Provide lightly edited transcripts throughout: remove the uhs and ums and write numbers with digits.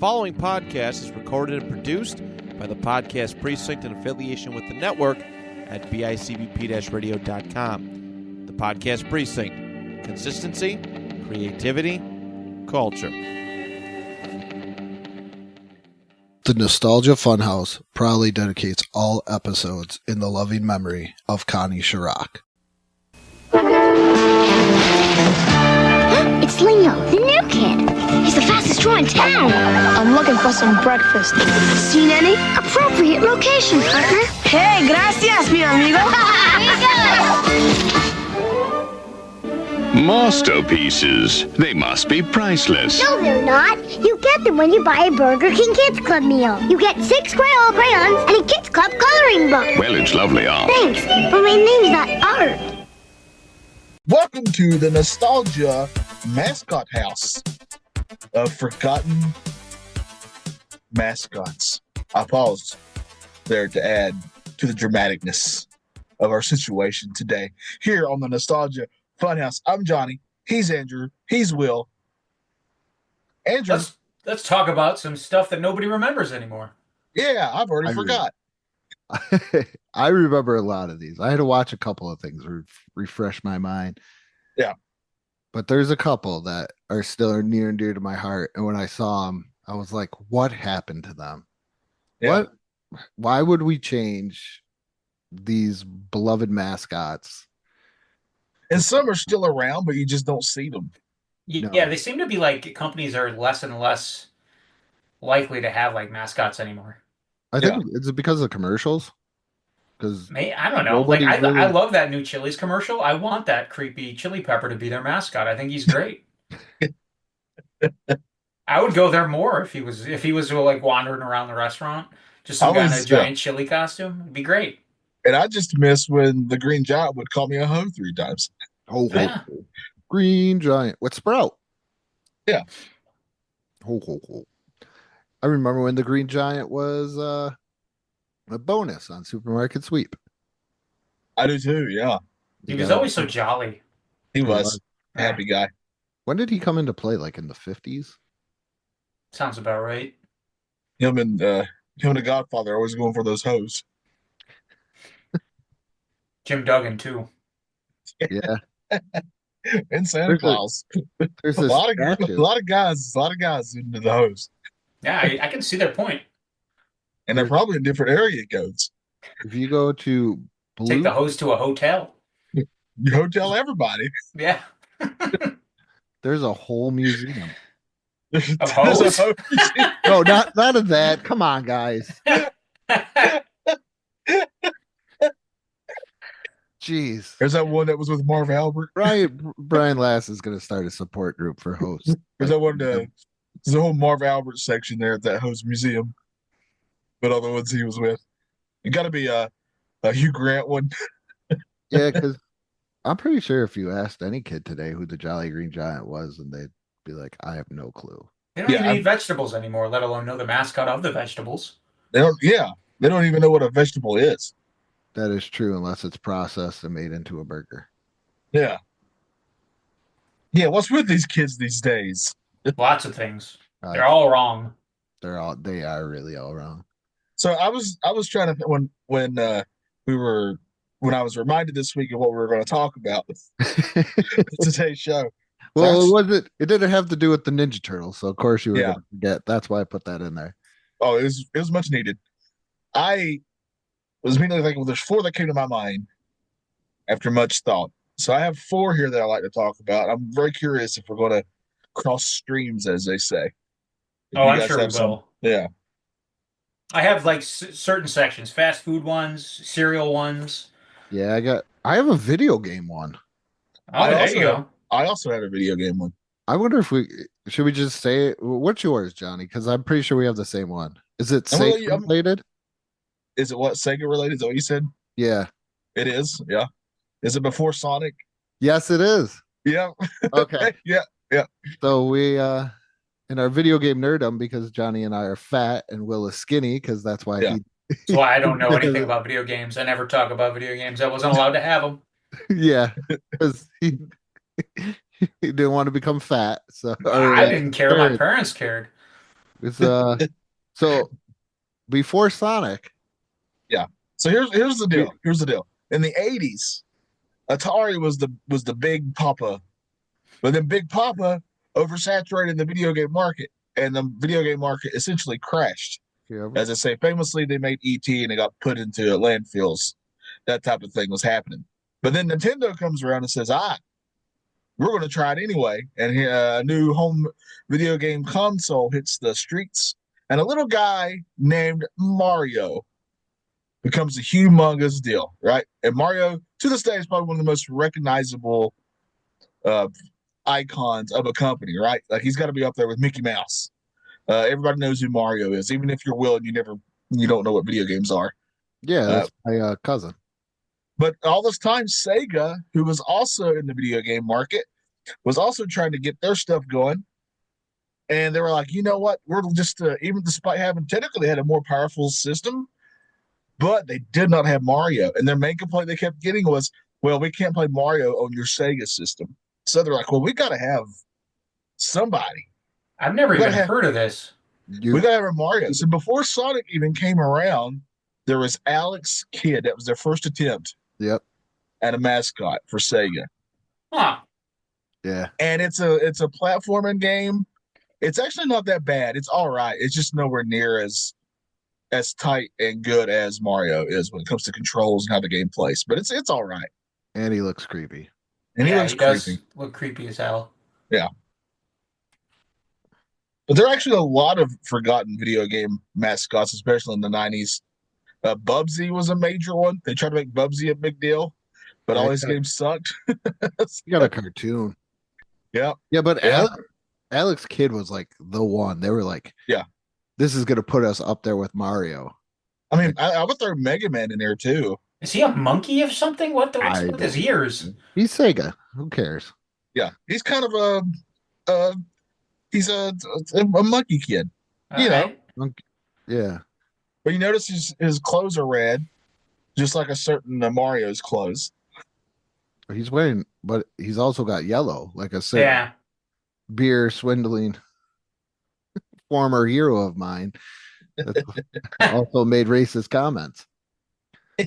following podcast is recorded and produced by the Podcast Precinct in affiliation with the network at bicbp-radio.com. The Podcast Precinct. Consistency, creativity, culture. The Nostalgia Funhouse proudly dedicates all episodes in the loving memory of Connie Chirac. It's Leo, the new kid. He's the fastest draw in town. I'm looking for some breakfast. Seen any? Appropriate location, partner. Hey, gracias, mi amigo. Masterpieces. They must be priceless. No, they're not. You get them when you buy a Burger King Kids Club meal. You get 6 Crayola crayons and a Kids Club coloring book. Well, it's lovely art. Thanks, but my name's not Art. Welcome to the Nostalgia Mascot House of Forgotten Mascots. I paused there to add to the dramaticness of our situation today. Here on the Nostalgia Funhouse, I'm Johnny, he's Andrew, he's Will. Andrew. Let's talk about some stuff that nobody remembers anymore. Yeah, I've already forgot. I remember a lot of these. I had to watch a couple of things to refresh my mind. Yeah. But there's a couple that are still near and dear to my heart. And when I saw them, I was like, what happened to them? Yeah. Why would we change these beloved mascots? And some are still around, but you just don't see them. Yeah, they seem to be like companies are less and less likely to have like mascots anymore. I think it's because of commercials. Because I don't know. Like I love that new Chili's commercial. I want that creepy chili pepper to be their mascot. I think he's great. I would go there more if he was like wandering around the restaurant, just some guy in a giant chili costume. It'd be great. And I just miss when the Green Giant would call me a hoe 3 times. Oh. Green Giant with Sprout. Yeah. I remember when the Green Giant was a bonus on Supermarket Sweep. I do too, yeah. He was always so jolly. He was a happy guy. When did he come into play? Like in the 50s? Sounds about right. Him and the Godfather are always going for those hoes. Jim Duggan too. Yeah. And Santa Claus. There's a lot of guys into the hose. Yeah, I can see their point. And they're probably in different area codes. If you go to take the hose to a hotel. You hotel everybody. Yeah. There's a whole museum. Of hose? No, not of that. Come on, guys. Jeez. There's that one that was with Marv Albert. Brian Lass is going to start a support group for hosts. There's that one. There's a whole Marv Albert section there at that host museum. But all the ones he was with. It got to be a Hugh Grant one. Yeah, because I'm pretty sure if you asked any kid today who the Jolly Green Giant was, and they'd be like, I have no clue. They don't even eat vegetables anymore, let alone know the mascot of the vegetables. They don't even know what a vegetable is. That is true, unless it's processed and made into a burger. Yeah. Yeah, what's with these kids these days? Lots of things. They're all wrong. They are really all wrong. So I was trying to when I was reminded this week of what we were going to talk about today's show. Well, it didn't have to do with the Ninja Turtles, so of course you were going to forget. That's why I put that in there. Oh, it was much needed. I was mainly thinking, well, there's 4 that came to my mind after much thought. So I have 4 here that I like to talk about. I'm very curious if we're going to cross streams, as they say. I'm sure we will. Yeah. I have like certain sections: fast food ones, cereal ones. Yeah, I have a video game one. Oh, there you go. I also had a video game one. I wonder if should we just say it? What's yours, Johnny? Because I'm pretty sure we have the same one. Is it Sega related? Is it what, Sega related? Is that what you said? Yeah. It is, yeah. Is it before Sonic? Yes, it is. Yeah. Okay. Yeah. So we in our video game nerdum, because Johnny and I are fat and Will is skinny, because that's why That's why I don't know anything about video games. I never talk about video games. I wasn't allowed to have them. Yeah, because he didn't want to become fat. So I didn't care. My parents cared. It's so before Sonic, Yeah. So here's the we, deal. Here's the deal. In the '80s, Atari was the big papa, but then Big Papa oversaturated the video game market, and the video game market essentially crashed. yeah, As I say, famously, they made ET and it got put into landfills. That type of thing was happening. But then Nintendo comes around and says, we're going to try it anyway. And a new home video game console hits the streets. And a little guy named Mario becomes a humongous deal, right? And Mario, to this day, is probably one of the most recognizable uh, icons of a company, right? Like he's got to be up there with Mickey Mouse. Everybody knows who Mario is, even if you're Will and you don't know what video games are. yeah, Uh, that's my cousin. but all this time, Sega, who was also in the video game market, was also trying to get their stuff going. And they were like, you know what? We're just, even despite having technically they had a more powerful system, but they did not have Mario. And their main complaint they kept getting was, well, we can't play Mario on your Sega system. So they're like, well, we got to have somebody. I've never We even gotta have, heard of this. we got to have a Mario. So before Sonic even came around, there was Alex Kidd. That was their first attempt Yep. at a mascot for Sega. Huh. Yeah. And it's a platforming game. It's actually not that bad. It's all right. It's just nowhere near as tight and good as Mario is when it comes to controls and how the game plays. But it's all right. And he looks creepy. And he Yeah, looks he creepy. does look creepy as hell. Yeah. But there are actually a lot of forgotten video game mascots, especially in the '90s. Bubsy was a major one. They tried to make Bubsy a big deal, but Yeah, all his games sucked. he got a cartoon. Yeah. Yeah, but Yeah. Alex Kidd was like the one. They were like, Yeah. this is gonna put us up there with Mario. I mean, I would throw Mega Man in there too. Is he a monkey or something? What's I with his don't- ears? He's Sega. Who cares? Yeah. He's kind of a he's a monkey kid. You know. Alright. Yeah. But you notice his clothes are red, just like a certain Mario's clothes. He's wearing, but he's also got yellow, like a certain Yeah. beer swindling former hero of mine that also made racist comments.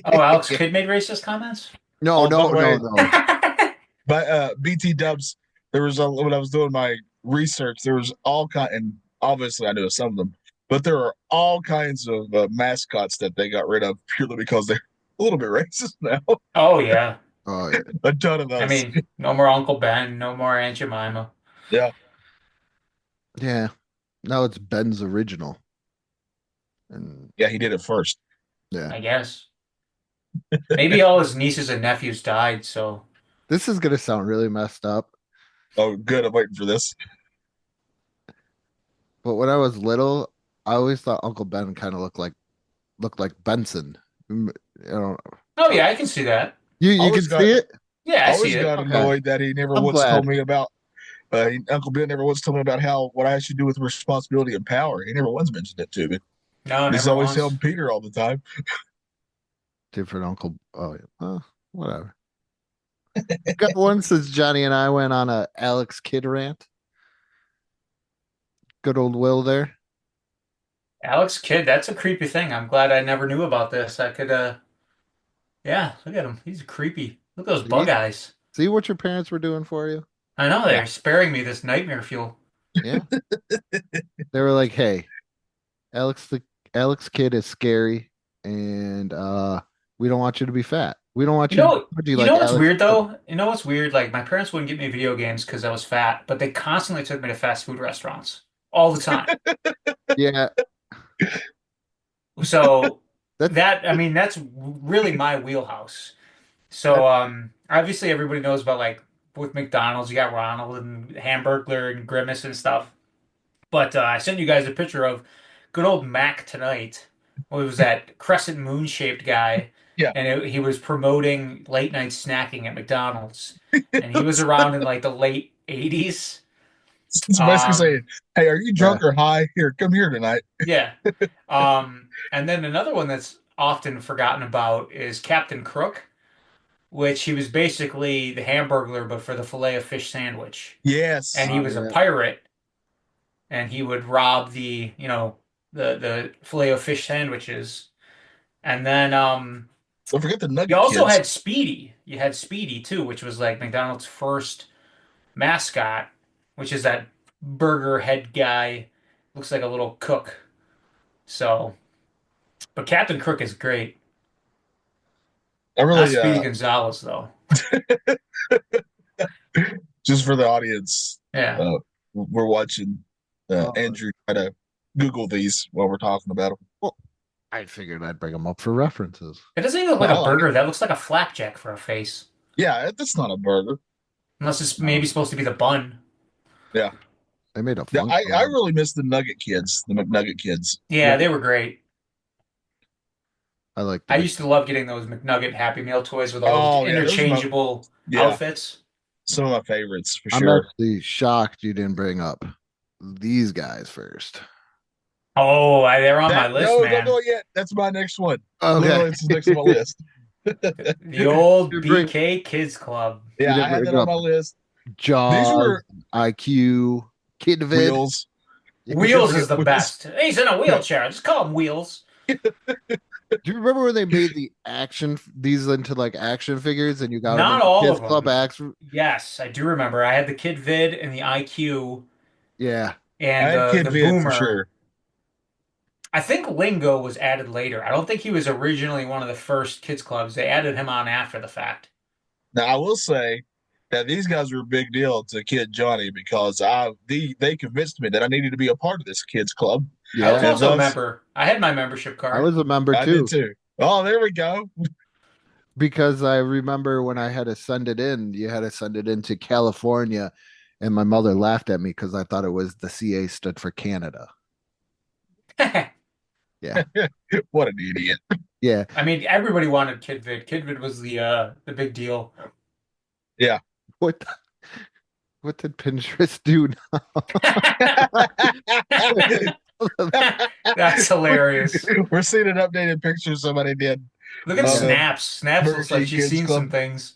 Oh, Alex Kidd made racist comments? No, Oh, no, by the way- no. But BT Dubs, there was when I was doing my research, there was all kind, and obviously I know some of them, but there are all kinds of mascots that they got rid of purely because they're a little bit racist now. Oh, yeah. Oh, yeah. A ton of those. I mean, no more Uncle Ben, no more Aunt Jemima. yeah. Yeah. Now it's Ben's original. And Yeah, he did it first. yeah. I guess. Maybe all his nieces and nephews died, so This is gonna sound really messed up. Oh, good. I'm waiting for this. But when I was little, I always thought Uncle Ben kind of looked like Benson. You know, oh yeah, I can see that. you Always can got- see it. Yeah, I Always see it. got Okay. annoyed that he never I'm once glad. told me about. Uncle Ben never once told me about what I should do with responsibility and power. He never once mentioned it to me. No, He's never always once. helping Peter all the time. Different Uncle. Oh, yeah. Whatever. Got one since Johnny and I went on a Alex Kidd rant. Good old Will there. Alex Kidd, that's a creepy thing. I'm glad I never knew about this. I could yeah, look at him. He's creepy. Look at those bug eyes. See what your parents were doing for you? I know they're sparing me this nightmare fuel. Yeah. They were like, hey, Alex Kidd is scary, and we don't want you to be fat. We don't want You you know, to be you like know what's Alex weird Kidd." though? You know what's weird? Like my parents wouldn't get me video games because I was fat, but they constantly took me to fast food restaurants all the time. Yeah. So That's I mean, that's really my wheelhouse. So obviously everybody knows about like with McDonald's, you got Ronald and Hamburglar and Grimace and stuff. But I sent you guys a picture of good old Mac tonight. What was that crescent moon shaped guy? Yeah. And he was promoting late night snacking at McDonald's. And he was around in like the late 80s. It's basically saying, "Hey, are you drunk or high? Here, come here tonight." Yeah. And then another one that's often forgotten about is Captain Crook, which he was basically the Hamburglar, but for the filet of fish sandwich. Yes. And he was a yeah. pirate. and he would rob the filet of fish sandwiches. And then Don't forget the you Nugget also Kids. had Speedy. You had Speedy too, which was like McDonald's first mascot, which is that burger head guy. Looks like a little cook. So, but Captain Crook is great. I Not really, Speedy Gonzalez though. just for the audience, Yeah. we're watching Andrew try to Google these while we're talking about them. Well, I figured I'd bring them up for references. It doesn't even look Well, like I a like burger. it. That looks like a flapjack for a face. Yeah, that's not a burger. Unless it's maybe supposed to be the bun. Yeah, They made a yeah. fun. I really miss the Nugget Kids, the McNugget Kids. Yeah, they were great. I like. I used to love getting those McNugget Happy Meal toys with all those Oh yeah, those are interchangeable yeah, outfits. some of my favorites for I'm sure. actually shocked you didn't bring up these guys first. Oh, they're on my list, No, man. don't do it yet. That's my next one. Okay. Literally, it's next on my list. The old You bring- BK Kids Club. Yeah, didn't I had bring that on up my list. Jaws, These were IQ, Kid Vid. Wheels. Wheels is the Wheels. best. He's in a wheelchair. Just call him Wheels. Do you remember when they made these into like action figures and you got them Not in all Kids of them. Club action? Yes, I do remember. I had the Kid Vid and the IQ Yeah. I and had Kid the Vid Boomer. for sure. I think Lingo was added later. I don't think he was originally one of the first kids clubs. They added him on after the fact. Now I will say that these guys were a big deal to Kid Johnny because they convinced me that I needed to be a part of this kids club. I was Yeah. also a Those- member. I had my membership card. I was a member I too. did too. Oh, there we go. Because I remember when I had to send it in, you had to send it into California, and my mother laughed at me because I thought it was the CA stood for Canada. Yeah. What an idiot. Yeah. I mean, everybody wanted Kid Vid. Kid Vid was the big deal. What the- what did Pinterest do That's hilarious. We're seeing an updated picture somebody did. Look at Uh, Snaps. Snaps Burger looks like King she's Kids seen Club. some things.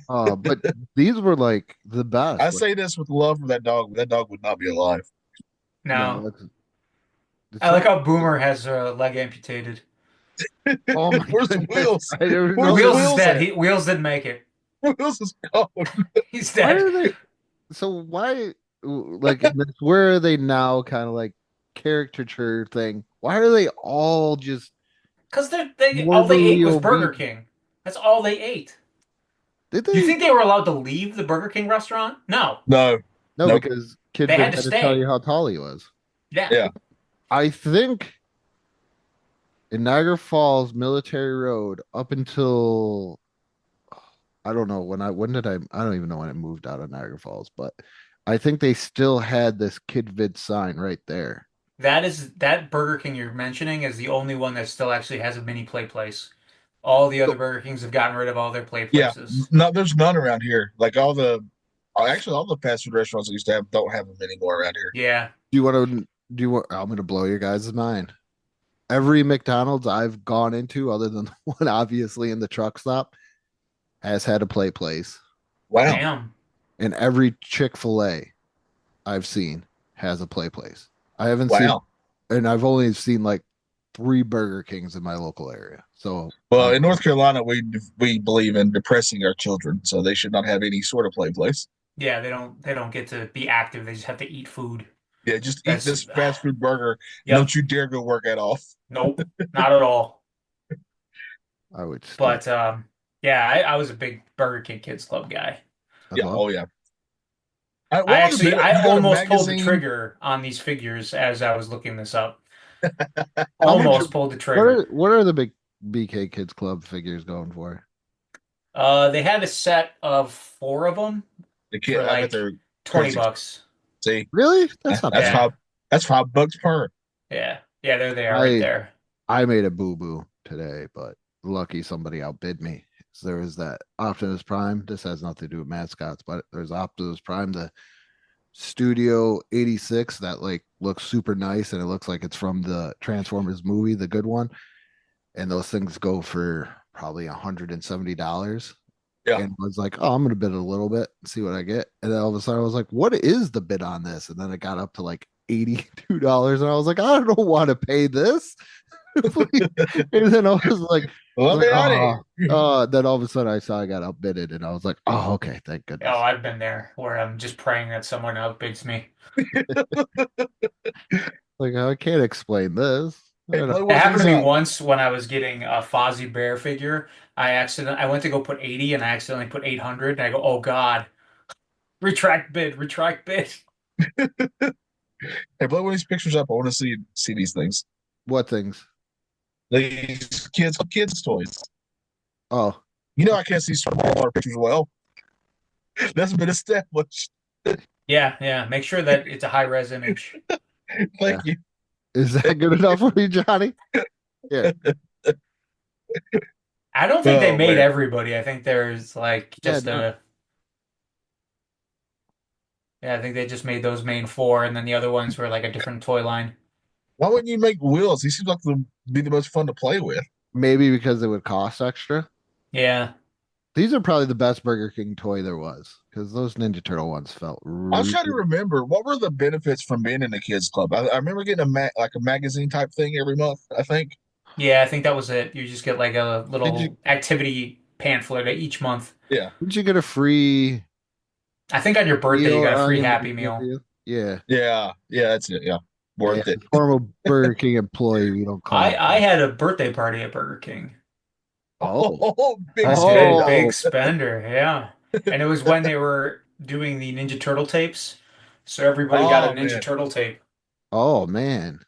now? But these were like the best. I Like, say this with love for that dog. That dog would not be alive. No. it's- I like how Boomer has her leg amputated. Oh my Where's goodness. Wheels? I didn't Where's know Wheels that. is Wheels dead. at? Wheels didn't make it. Wheels is gone. He's Why dead. are they so why like in this, where are they now kind of like caricature thing? Why are they all just Because all they ate was Morbidly Burger obese. King. That's all they ate. did Do they you think they were allowed to leave the Burger King restaurant? No. No. no Nope. because Kid They Vid had had to to tell stay. you how tall he was. Yeah. Yeah. I think in Niagara Falls, Military Road, up until I don't know when did I don't even know when I moved out of Niagara Falls, but I think they still had this Kid Vid sign right there. That Burger King you're mentioning is the only one that still actually has a mini play place. All the other Burger Kings have gotten rid of all their play Yeah. places. No, there's none around here. Like all the fast food restaurants that used to have don't have them anymore around here. Yeah. Do you want to do you want I'm gonna blow your guys' mind. Every McDonald's I've gone into, other than the one obviously in the truck stop, has had a play place. Wow. Damn. And every Chick-fil-A I've seen has a play place. I haven't seen, Wow. and I've only seen like 3 Burger Kings in my local area. So, Well, in North Carolina, we believe in depressing our children, so they should not have any sort of play place. Yeah, they don't get to be active. They just have to eat food. Yeah, just That's- eat this fast food burger. Yep. Don't you dare go work that off. Nope, not at all. I would. Still, But yeah, I was a big Burger King Kids Club guy. as Yeah. well. Oh yeah. I almost pulled the trigger on these figures as I was looking this up. Almost pulled the trigger. What are the big BK Kids Club figures going for? They had a set of 4 of them The kid, for I bet like they're $20. crazy. See, Really? That's not that's bad. Yeah. that's $5 per. Yeah, yeah, there they are right there. I made a boo boo today, but lucky somebody outbid me. So there was that Optimus Prime. This has nothing to do with mascots, but there's Optimus Prime, the Studio 86 that like looks super nice and it looks like it's from the Transformers movie, the good one. And those things go for probably $170. Yeah. And I was like, oh, I'm gonna bid a little bit and see what I get. And then all of a sudden I was like, what is the bid on this? And then it got up to like $82. And I was like, I don't want to pay this. And then I was like, Let me out of oh, here. then all of a sudden I saw I got outbidded and I was like, oh, okay, thank goodness. Oh, I've been there where I'm just praying that someone outbids me. Like, I can't explain this. Hey, play It what's happened to me inside. once when I was getting a Fozzie Bear figure. I went to go put 80 and I accidentally put 800 and I go, "Oh God. Retract bid, retract bid." Hey, blow these pictures up. I want to see these things. What things? These kids toys. Oh, You know I can't see smaller pictures well. That's been established. Yeah. Make sure that it's a high res image. Thank you. is that good enough for you, Johnny? Yeah. I don't think they Oh, made man. everybody. I think there's like just no. I think they just made those main four and then the other ones were like a different toy line. Why wouldn't you make wheels? He seems like they'd be the most fun to play with. Maybe because it would cost extra. Yeah. These are probably the best Burger King toy there was because those Ninja Turtle ones felt I was trying to remember what were the benefits from being in the kids club. I remember getting like a magazine type thing every month. I think. Yeah, I think that was it. You just get like a Did little you activity pamphlet each month. Yeah, did you get a free I think on your birthday you meal got a on free your Happy birthday Meal. deal? Yeah. yeah, that's it. Yeah, Yeah. worth it. Former Burger King employee, we don't call I him. had a birthday party at Burger King. Oh. Oh, big Big spender. Oh. big spender, yeah. And it was when they were doing the Ninja Turtle tapes. So everybody got a Oh Ninja man, Turtle tape. Oh man.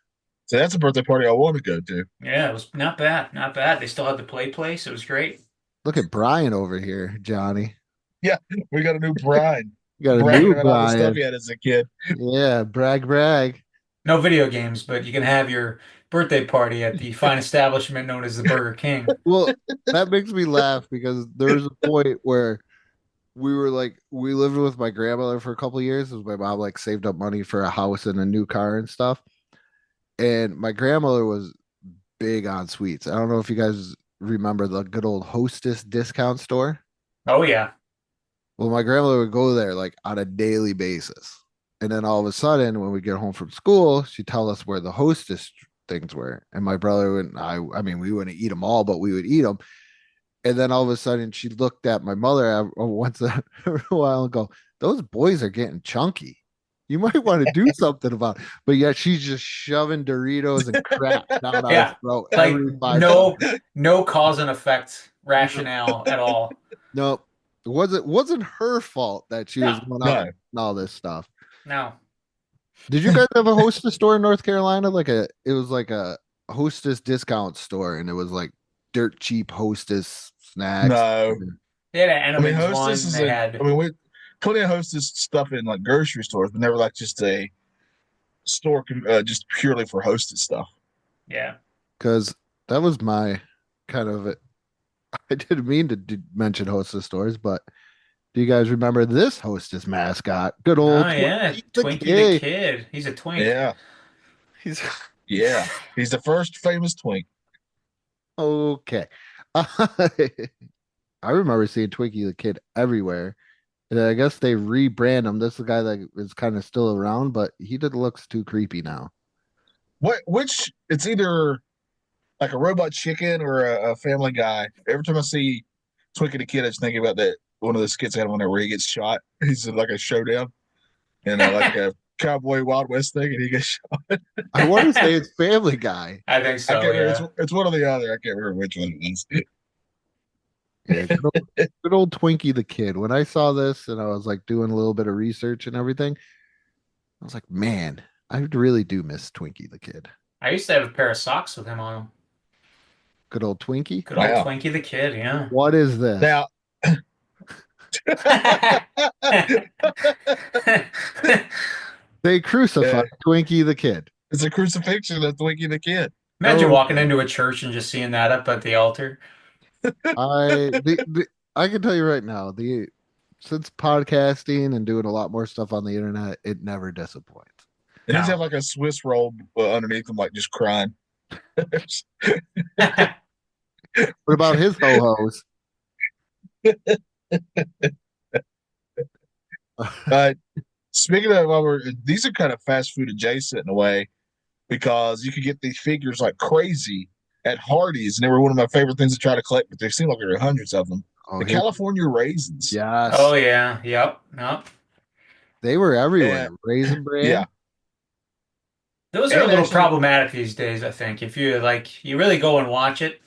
so that's a birthday party I want to go to. Yeah, it was not bad, not bad. They still had the play place. It was great. Look at Brian over here, Johnny. Yeah, we got a new Brian You got a bragging new about all the stuff Brian. he had as a kid. Yeah, brag. No video games, but you can have your birthday party at the fine establishment known as the Burger King. Well, that makes me laugh because there was a point where we lived with my grandmother for a couple of years as my mom like saved up money for a house and a new car and stuff. And my grandmother was big on sweets. I don't know if you guys remember the good old Hostess discount store. Oh yeah. Well, my grandmother would go there like on a daily basis. And then all of a sudden, when we get home from school, she'd tell us where the Hostess things were. And my brother and I mean, we wouldn't eat them all, but we would eat them. And then all of a sudden, she looked at my mother once a while and go, "Those boys are getting chunky. You might want to do something about it." But yet she's just shoving Doritos and crap down our Yeah. throat Like every 5 seconds. no cause and effect rationale at all. No, it wasn't her fault that she was going out No, and all this stuff. No. Did you guys have a Hostess store in North Carolina? It was like a Hostess discount store, and it was like dirt cheap Hostess snacks. no. They had an I mean, Entenmann's Hostess one. is They a. had I mean, we plenty of Hostess stuff in like grocery stores, but never like just a store just purely for Hostess stuff. yeah. Because that was my kind of. I didn't mean to mention Hostess stores, but do you guys remember this Hostess mascot? Good old Oh yeah. Twinkie the Kid. Kid. He's a twink. Yeah, He's yeah. He's the first famous twink. okay. I remember seeing Twinkie the Kid everywhere. And I guess they rebrand him. This is the guy that is kind of still around, but he just looks too creepy now. Which it's either like a robot chicken or a Family Guy. Every time I see Twinkie the Kid, I just think about that one of the skits I had on there where he gets shot. He's in like a showdown and like a cowboy Wild West thing, and he gets shot. I want to say it's Family Guy. I think I so, can't remember. yeah. It's one or the other. I can't remember which one it is. Yeah, good old Twinkie the Kid. When I saw this and I was like doing a little bit of research and everything, I was like, man, I really do miss Twinkie the Kid. I used to have a pair of socks with him on them. Good old Twinkie. Good old Wow. Twinkie the Kid, yeah. What is this? Now, They crucified Yeah. Twinkie the Kid. it's a crucifixion of Twinkie the Kid. Imagine Oh. walking into a church and just seeing that up at the altar. I can tell you right now, since podcasting and doing a lot more stuff on the internet, it never disappoints. And he's No. have like a Swiss roll underneath him, like just crying. What about his ho-hos? Uh, Speaking of, these are kind of fast food adjacent in a way because you could get these figures like crazy at Hardee's, and they were one of my favorite things to try to collect. But they seem like there are hundreds of them. Oh, The here, California raisins. Oh yes, yeah, yep, yep. they were And everywhere. Raisin yeah, Bran. Those are a and little actually, problematic these days, I think. If you like, you really go and watch it.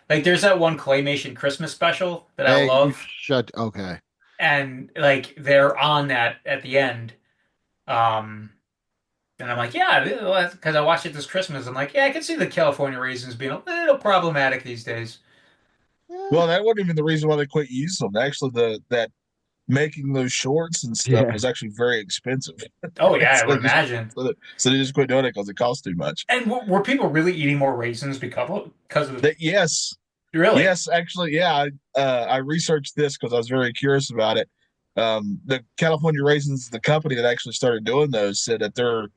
Like, there's that one claymation Christmas special that I Hey, you love, shut. Okay. and like they're on that at the end. Um, and I'm like, yeah, because I watched it this Christmas. I'm like, yeah, I can see the California raisins being a little problematic these days. Eh, well, that wasn't even the reason why they quit using them. Actually, the that making those shorts and stuff Yeah. was actually very expensive. Oh yeah, I so would they just imagine. so they just quit doing it because it cost too much. And were people really eating more raisins because of That yes, really? yes, actually, yeah. I researched this because I was very curious about it. The California Raisins, the company that actually started doing those, said that they're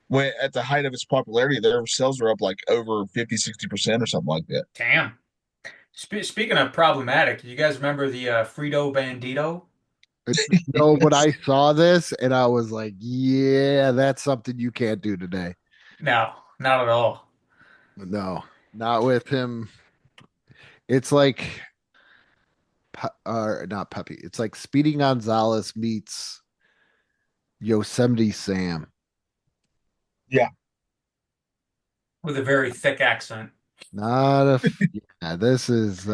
when at the height of its popularity, their sales were up like over 50, 60% or something like that. Damn. Speaking of problematic, you guys remember the Frito Bandito? No, but I saw this and I was like, yeah, that's something you can't do today. No, not at all. No, not with him. It's like, not Peppy. It's like Speedy Gonzalez meets Yosemite Sam. Yeah, With a very thick accent. Not a, yeah, this is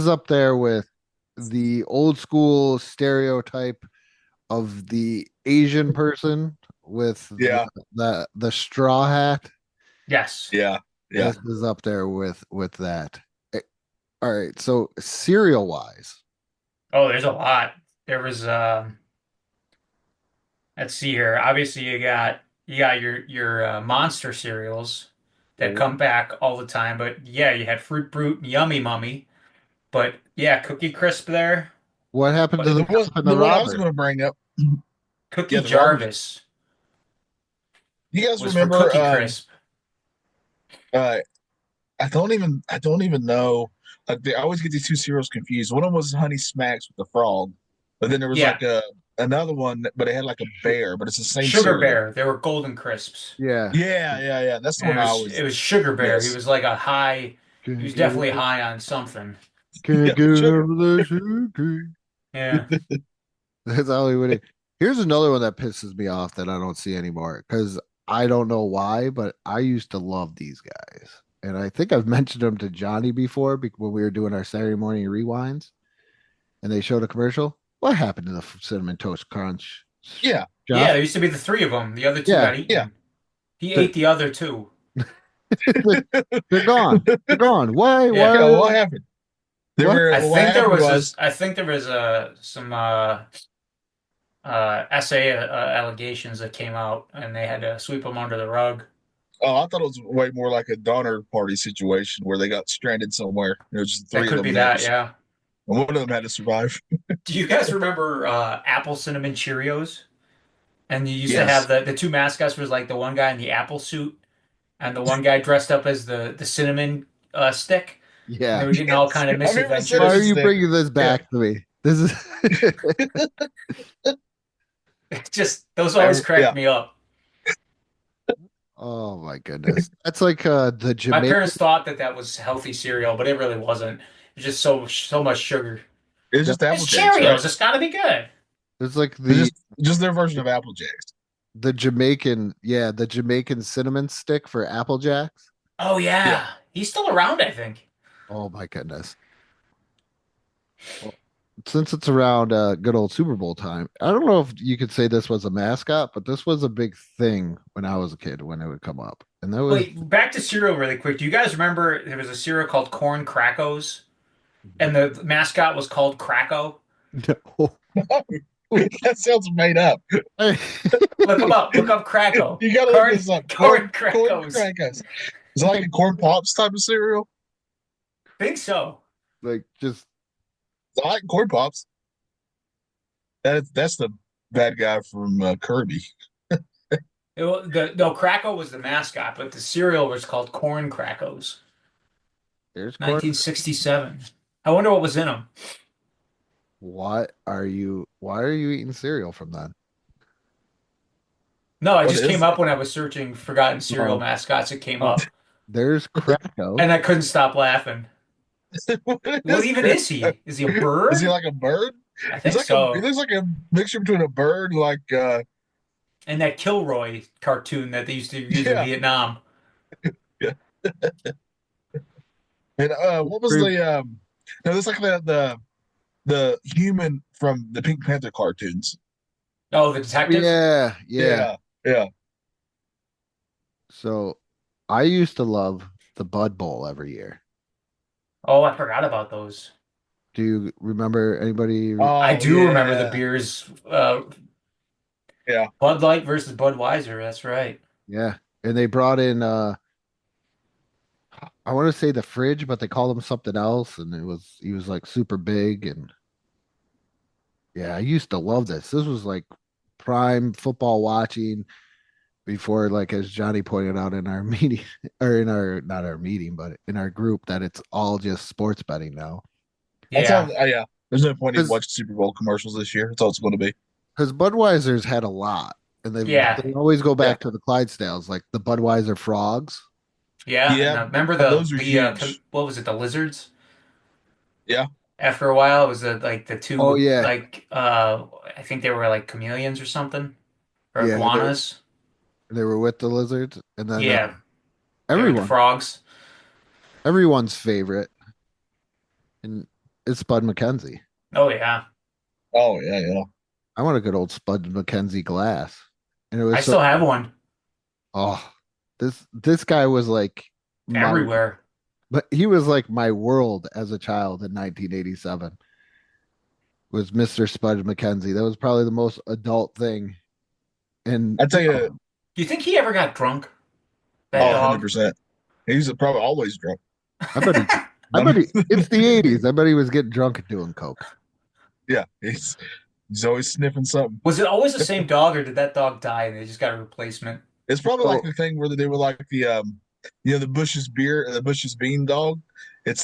up there with the old school stereotype of the Asian person with yeah, the straw hat. Yes. yeah, yeah. This is up there with that. Eh, All right, so cereal wise, Oh, there's a lot. There was let's see here. Obviously you got your monster cereals that come back all the time, but yeah, you had Fruit Brute and Yummy Mummy. But yeah, Cookie Crisp there. what happened to But the The one, cup and the the one I was robber? going to bring up, yeah, Cookie the robbers. Jarvis You guys was for remember? Cookie Crisp. Uh, I don't even know. I always get these two cereals confused. One of them was Honey Smacks with the frog, but then there was Yeah. like another one, but it had like a bear, but it's the same Sugar cereal. Bear. They were Golden Crisps. Yeah. Yeah, yeah, yeah. That's the And one it I was it always was Sugar Bear. He miss. was like a high. Can He you was get definitely it? high on something. Can you Yeah, get sugar. over the sugar? Yeah. That's all he would. Here's another one that pisses me off that I don't see anymore because I don't know why, but I used to love these guys, and I think I've mentioned them to Johnny before when we were doing our Saturday morning rewinds, and they showed a commercial. What happened to the cinnamon toast crunch, Yeah, Yeah, Jeff? there used to be the three of them. The other two Yeah, got yeah. eaten. He they're ate the other two. they're gone. They're gone. Why? Yeah. Yeah, Why? what happened? They What? were I well, what think there happened was this, was I think there was some essay allegations that came out and they had to sweep them under the rug. I thought it was way more like a Donner Party situation where they got stranded somewhere. There was just That three of could them, be and they had that, to, yeah. and one of them had to survive. Do you guys remember apple cinnamon Cheerios? And you used to have Yes, the two mascots was like the one guy in the apple suit and the one guy dressed up as the cinnamon stick. And they Yeah. were getting all kind of I remember the Why are cinnamon misadventures. you stick. bringing this Yeah, back to me? This is. Just those always yeah. cracked me up. Oh my goodness. That's like the My Jamaican. parents thought that that was healthy cereal, but it really wasn't. It's just so much sugar. It's just It's Apple Jacks, right? Cheerios. It's got to be good. It's like It's just their version of Apple Jacks. the Jamaican, yeah, the Jamaican cinnamon stick for Apple Jacks. Oh Yeah. yeah, he's still around, I think. Oh my goodness. Well, since it's around good old Super Bowl time, I don't know if you could say this was a mascot, but this was a big thing when I was a kid when it would come up. And that was Wait, back to cereal really quick. Do you guys remember there was a cereal called Corn Crackos, and the mascot was called Cracko? no. That sounds made up. Look him up. Look up Cracko. You gotta look this up. Corn Corn Crackos. crackers. Is it like a corn pops type of cereal? Think so. like just I like corn pops. That's the bad guy from Kirby. No, Cracko was the mascot, but the cereal was called Corn Crackos. there's corn. 1967. I wonder what was in them. Why are you eating cereal from then? No, it What just came is up it? when I was searching forgotten cereal Oh, mascots. It came oh, up, there's Krakow. and I couldn't stop laughing. What What is even is Krakow? he? Is he a Is he bird? like a bird? I He's think like a he so. looks like a mixture between a bird and like And that Kilroy cartoon that they used to use in yeah. Vietnam. Yeah. And what was Pretty- the no, it's like the human from the Pink Panther cartoons. Oh, the detective? Yeah, yeah. Yeah. Yeah. So I used to love the Bud Bowl every year. Oh, I forgot about those. Do you remember anybody? I Oh do remember the yeah. beers, Yeah. Bud Light versus Budweiser. That's right. Yeah. And they brought in I want to say the fridge, but they called him something else, and he was like super big, and yeah, I used to love this. This was like prime football watching before, like as Johnny pointed out in our meeting, or in our not our meeting, but in our group, that it's all just sports betting now. That's all Yeah. yeah. There's no point in Because watching Super Bowl commercials this year. That's all it's going to be. Budweiser's had a lot, and Yeah. they always go Yeah. back to the Clydesdales, like the Budweiser frogs. Yeah. And Yeah. remember Those are huge. what was it? The lizards? Yeah. After a while, it was like the Oh two, yeah, like, I think they were like chameleons or something, or yeah, iguanas. they were with the lizards, and then Yeah. They were the everyone frogs. everyone's favorite, and it's Spud McKenzie. Oh, yeah. Oh yeah, yeah. I want a good old Spud McKenzie glass. And it was I so still have one oh this guy was like my everywhere. but he was like my world as a child in 1987 was Mr. Spud McKenzie. That was probably the most adult thing. And I tell you, Do you think he ever got drunk? That oh, dog? 100%. He's probably always drunk. I bet he I bet he it's the 80s. I bet he was getting drunk and doing coke. Yeah, he's always sniffing something. Was it always the same dog, or did that dog die and they just got a replacement? It's probably So like the thing where they were like the Bush's beer, the Bush's bean dog. It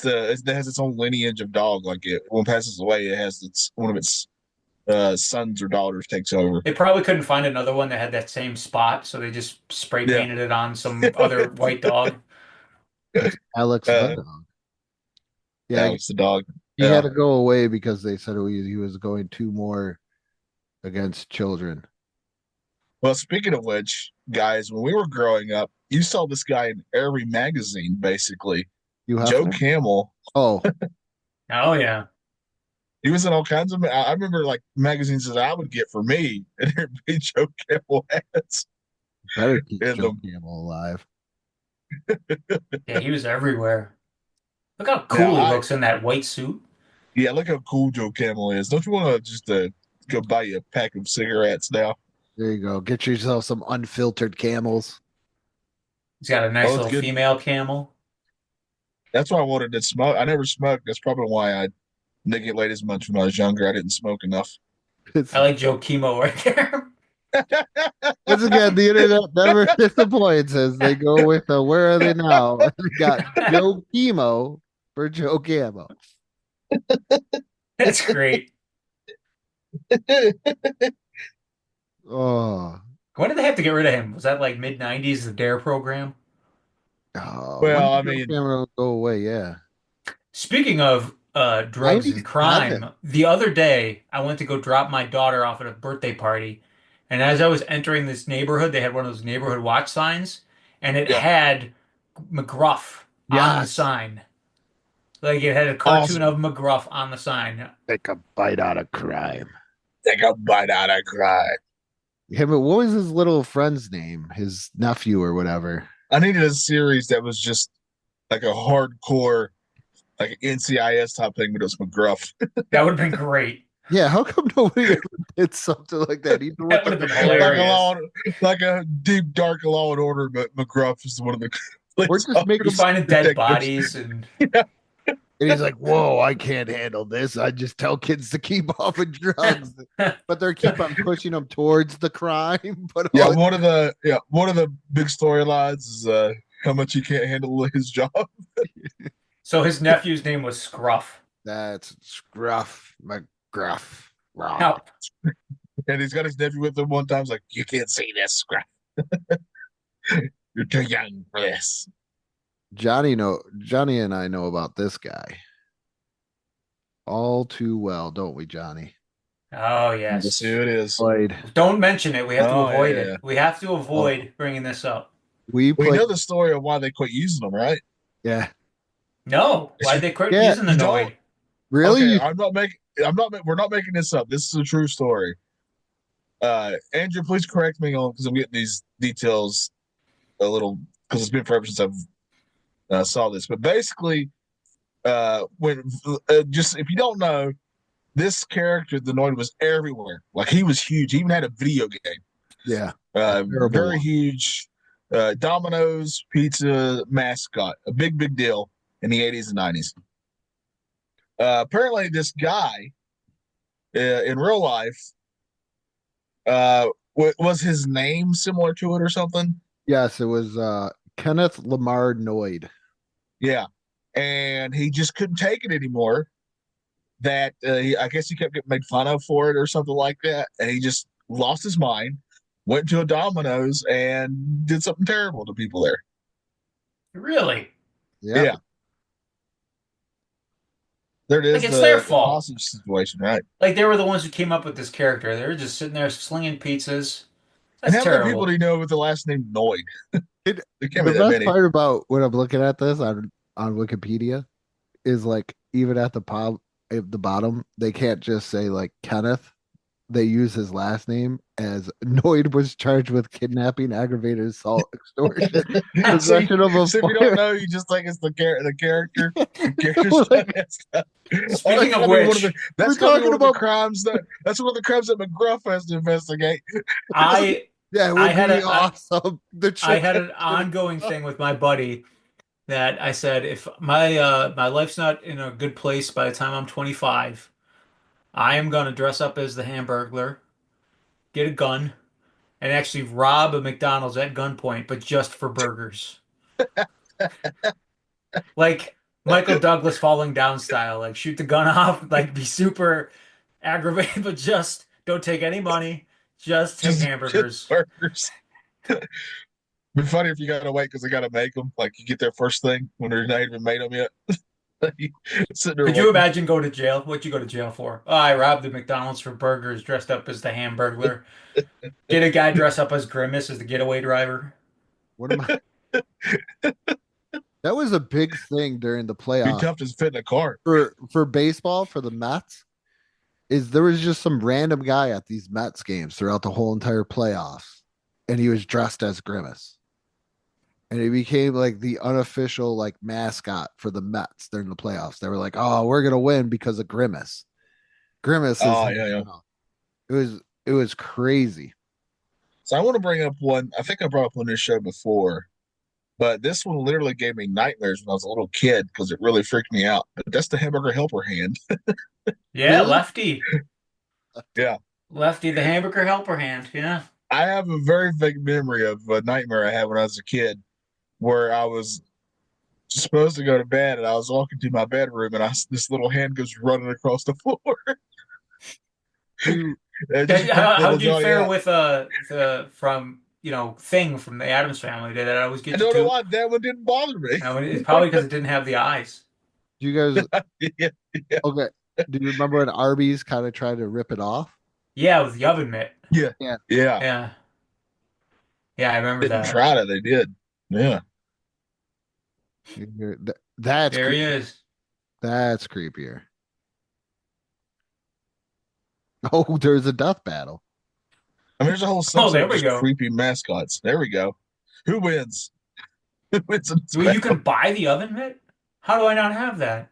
has its own lineage of dog. Like when it passes away, it has one of its sons or daughters takes over. They probably couldn't find another one that had that same spot, so they just spray Yeah, painted it on some other white dog. it's Alex the uh, dog. Yeah, Alex the dog. he Yeah. had to go away because they said he was going too more against children. Well, speaking of which, guys, when we were growing up, you saw this guy in every magazine, basically. You have Joe to? Camel. Oh, Oh yeah. He was in all kinds of. I remember like magazines that I would get for me, and there'd be Joe Camel hats better keep in Joe them. Camel alive. Yeah, he was everywhere. Look how Yeah, cool he looks in that white suit. yeah. Look how cool Joe Camel is. Don't you want to just go buy you a pack of cigarettes now? There you go. Get yourself some unfiltered camels. He's got a nice Oh, it's little good. female camel. That's why I wanted to smoke. I never smoked. That's probably why I didn't get laid as much when I was younger. I didn't smoke enough. It's, I like Joe Chemo right there. once again, the internet never disappoints as they go with where are they now? They got Joe Chemo for Joe Camo. That's great. Oh, When did they have to get rid of him? Was that like mid 90s, the Dare program? oh when Well, I did Joe mean, Camo go away? Yeah. Speaking of drugs and 97. crime, the other day I went to go drop my daughter off at a birthday party, and as I was entering this neighborhood, they had one of those neighborhood watch signs, and it yeah, had McGruff on the Yes. sign. Like it had a cartoon awesome. of McGruff on the sign. Take a bite out of crime. Take a bite out of crime. Yeah, but what was his little friend's name? His nephew or whatever. I needed a series that was just like a hardcore, like NCIS type thing, but it was McGruff. That would have been great. Yeah, how come nobody ever did something like that? Even That with would have the been like hilarious. like a deep dark Law and Order, but McGruff is one of the. We're just making You're finding dead detectives. bodies and And he's like, "Whoa, I can't handle this. I just tell kids to keep off of drugs, but they keep on pushing them towards the crime." But Yeah, all- one of the big storylines is how much he can't handle his job. so his nephew's name was Scruff. That's Scruff McGruff. Raw. Now, And he's got his nephew with him one time. He's like, "You can't say this, Scrap. You're too young for this." Johnny and I know about this guy all too well, don't we, Johnny? oh Let's yes. see who it is. Played. Don't mention it. We have to Oh, avoid yeah, it. yeah. We have to avoid bringing this up. We We played. know the story of why they quit using them, right? Yeah. No, why'd they quit Yeah, using the you don't? Noid? Really? Okay, we're not making this up. This is a true story. Andrew, please correct me on because I'm getting these details a little because it's been forever since I've saw this. But basically, when just if you don't know, this character, the Noid, was everywhere. Like he was huge. He even had a video game. Yeah. Terrible Very one. huge. Domino's pizza mascot, a big deal in the 80s and 90s. Apparently, this guy in real life was his name similar to it or something? Yes, it was Kenneth Lamar Noyd. Yeah, and he just couldn't take it anymore. That I guess he kept getting made fun of for it or something like that, and he just lost his mind. Went to a Domino's and did something terrible to people there. Really? Yeah. Yeah. There it is. Like, it's their The fault. hostage situation, right? Like they were the ones who came up with this character. They were just sitting there slinging pizzas. And That's how many people terrible. do you know with the last name Noid? It- There can't The be that best many. part about when I'm looking at this on Wikipedia is like even at the bottom, they can't just say like Kenneth. They use his last name as Noyd was charged with kidnapping, aggravated assault, extortion, So, possession of a so if you don't firearm. know, you just think it's the character. The character's Like, messed up. Speaking of One which, that's we're gonna be talking one of the about- crimes that's one of the crimes that McGruff has to investigate. I Yeah, it would I had be a- awesome. I had an ongoing thing with my buddy that I said if my life's not in a good place by the time I'm 25, I am gonna dress up as the Hamburglar, get a gun, and actually rob a McDonald's at gunpoint, but just for burgers. Like Michael Douglas falling down style, like shoot the gun off, like be super aggravated, but just don't take any money, just take hamburgers. Just burgers. Be funny if you gotta wait because they gotta make them. Like you get there first thing when they're not even made them yet. Sitting there Could you waiting. imagine going to jail? What'd you go to jail for? Oh, I robbed the McDonald's for burgers, dressed up as the Hamburglar. Get a guy dressed up as Grimace as the getaway driver. What am I? That was a big thing during the Be playoffs tough to fit in a car. for baseball for the Mets. Is there was just some random guy at these Mets games throughout the whole entire playoffs, and he was dressed as Grimace, and he became like the unofficial like mascot for the Mets during the playoffs. They were like, "Oh, we're gonna win because of Grimace." Grimace is Oh, yeah. it was crazy. So I want to bring up one. I think I brought up on this show before, but this one literally gave me nightmares when I was a little kid because it really freaked me out. But that's the hamburger helper hand. Yeah, Really? Lefty. Yeah. Lefty, the hamburger helper hand. Yeah. I have a very vague memory of a nightmare I had when I was a kid where I was supposed to go to bed and I was walking to my bedroom and this little hand goes running across the floor. Dude, It just How'd you draw fare out. with the from Thing from the Addams Family? Did that always I get you don't know too? why that one didn't bother me. No, it's probably because it didn't have the eyes. do you guys Yeah. okay? Do you remember when Arby's kind of tried to rip it off? Yeah, with the oven mitt. Yeah. Yeah. Yeah. Yeah, I remember Didn't that. try it. They did. Yeah. That's There he is. That's creepier. Oh, there's a death battle. I mean, there's a whole Oh, section there of we just go. creepy mascots. There we go. Who wins? Who wins in this Wait, you battle? can buy the oven mitt? How do I not have that?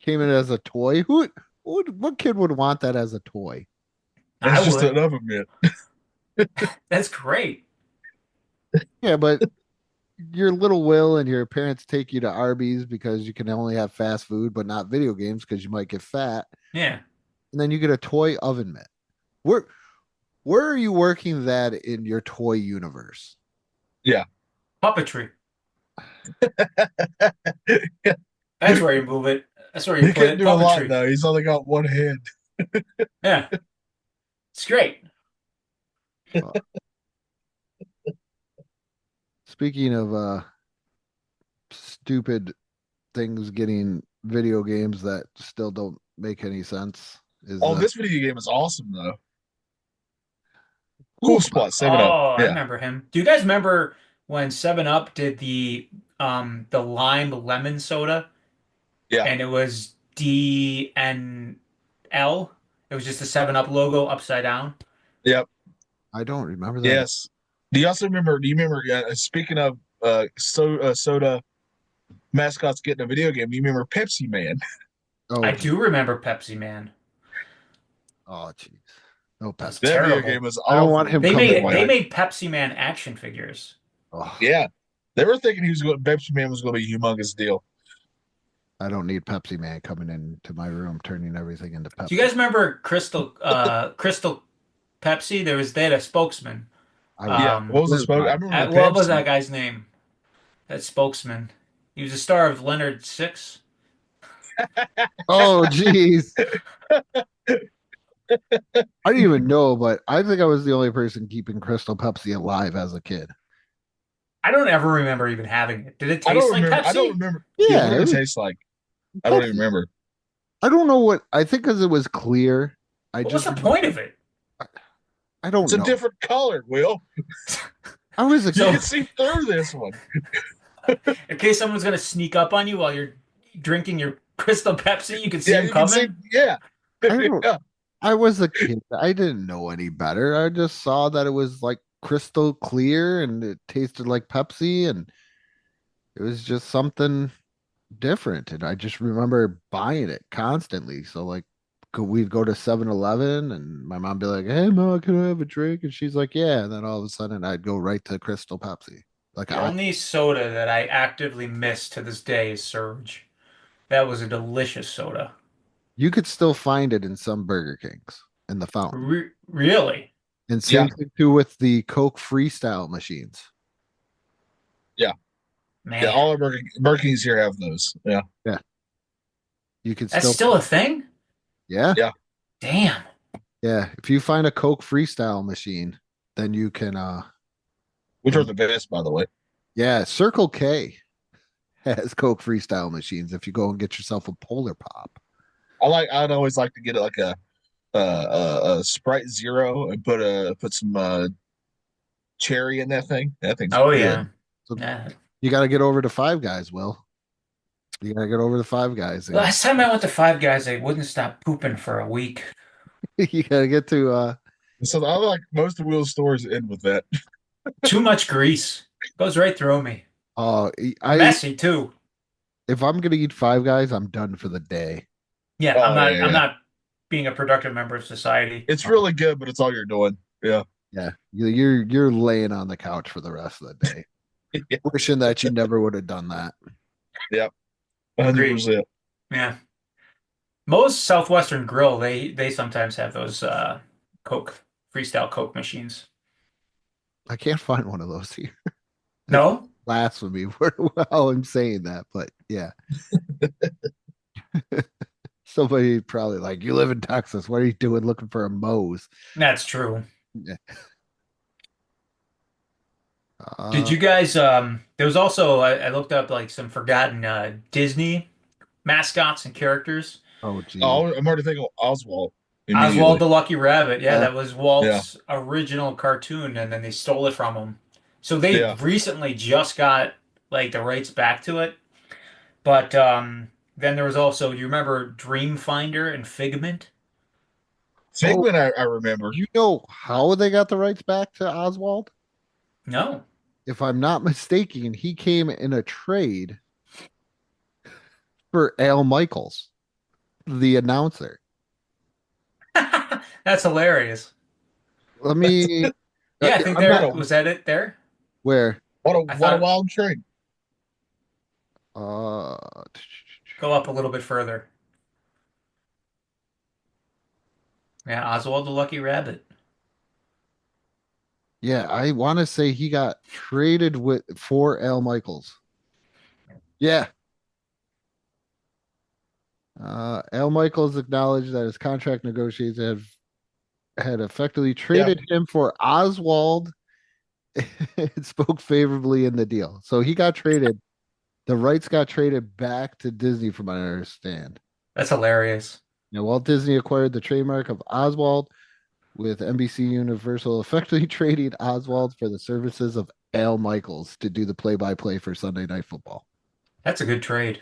Came in as a toy. What kid would want that as a toy? It's I just would. an oven mitt. That's great. Yeah, but your little Will and your parents take you to Arby's because you can only have fast food, but not video games because you might get fat. Yeah. And then you get a toy oven mitt. Where are you working that in your toy universe? Puppetry. That's where you move it. That's where you He put can't it. do a lot Puppetry. now. He's only got one hand. Yeah, it's great. Uh, Speaking of stupid things getting video games that still don't make any sense is Oh, this video game is awesome though. Cool Cool Spot Oh, 7 Up. I Yeah, remember him. Do you guys remember when 7 Up did the lime lemon soda yeah, and it was DNL? It was just the 7 Up logo upside down. yep, I don't remember that. yes. Do you also remember? Do you remember? Speaking of soda mascots getting a video game, do you remember Pepsi Man? I Oh, do remember Pepsi Man. oh, jeez. No It was Pepsi. That video terrible. game was I don't want awful. him They coming made they back. made Pepsi Man action figures. Oh, Yeah, they were thinking he was going. Pepsi Man was going to be a humongous deal. I don't need Pepsi Man coming into my room, turning everything into Do you Pepsi. guys remember Crystal Pepsi? They had a spokesman. I would Yeah, what was the live smoke? by I it. remember the What was Pepsi. that guy's name? That spokesman. He was a star of Leonard Six. Oh, jeez. I didn't even know, but I think I was the only person keeping Crystal Pepsi alive as a kid. I don't ever remember even having it. Did it I taste don't like remember. I don't Pepsi? remember. Yeah, what Yeah, did it it was taste like? I don't even Pepsi. remember. I don't know what I think because it was clear. I What was just the remember, point of it? I It's don't a know. different color, Will. I was a You So, can see through this one. in case someone's gonna sneak up on you while you're drinking your Crystal Pepsi, you can see Yeah, them you can see. coming. Yeah, I don't yeah. I was a kid. I didn't know any better. I just saw that it was like crystal clear and it tasted like Pepsi and it was just something different. And I just remember buying it constantly. So like we'd go to 7-Eleven and my mom be like, "Hey mom, can I have a drink?" And she's like, "Yeah." And then all of a sudden I'd go right to Crystal Pepsi. Like The I only soda that I actively miss to this day is Surge. That was a delicious soda. you could still find it in some Burger Kings in the fountain. Really? And Yeah, same thing too with the Coke Freestyle machines. yeah, yeah. Man, All our Burger Kings here have those. Yeah, Yeah. You could that's still still a thing? yeah. yeah. Damn. Yeah, if you find a Coke Freestyle machine, then you can Which are then the best, by the way. yeah, Circle K has Coke Freestyle machines if you go and get yourself a Polar Pop. I'd always like to get it like a Sprite Zero and put some cherry in that thing. That thing's Oh good. yeah. So Yeah. you got to get over to Five Guys, Will. You got to get over to Five Guys and Last time I went to Five Guys, I wouldn't stop pooping for a week. you got to get to So I like most of Will's stores end with that. Too much grease. Goes right through me. uh I Messy too. if I'm going to eat Five Guys, I'm done for the day. Yeah, Oh yeah, I'm yeah. not being a productive member of society. It's really good, but it's all you're doing. Yeah. Yeah, you're laying on the couch for the rest of the day, wishing that you never would have done that. Yep. Agreed. 100%. Yeah. Most Southwestern Grill, they sometimes have those Coke freestyle Coke machines. I can't find one of those here. That's No? blasphemy for how I'm saying that, but yeah. Somebody probably like, you live in Texas. What are you doing looking for a Moe's? That's true. Yeah. Did you guys there was also I looked up like some forgotten Disney mascots and characters. Oh, geez. Oh, I'm already thinking Oswald Oswald immediately. the Lucky Rabbit. Yeah, Uh, that was Yeah. Walt's original cartoon, and then they stole it from him. So they Yeah. recently just got like the rights back to it. But then there was also, you remember Dreamfinder and Figment? Oh, Figment, I remember. you know how they got the rights back to Oswald? No. If I'm not mistaken, he came in a trade for Al Michaels, the announcer. That's hilarious. Let me. Yeah, I think I'm there not not- was that it there. where. I What a thought wild trade. Uh, go up a little bit further. Yeah, Oswald the Lucky Rabbit. yeah, I want to say he got traded with for Al Michaels. Yeah. Al Michaels acknowledged that his contract negotiators had effectively Yeah. traded him for Oswald. It spoke favorably in the deal. So he got traded. The rights got traded back to Disney, from what I understand. That's hilarious. Walt Disney acquired the trademark of Oswald, with NBC Universal effectively trading Oswald for the services of Al Michaels to do the play-by-play for Sunday Night Football. That's a good trade.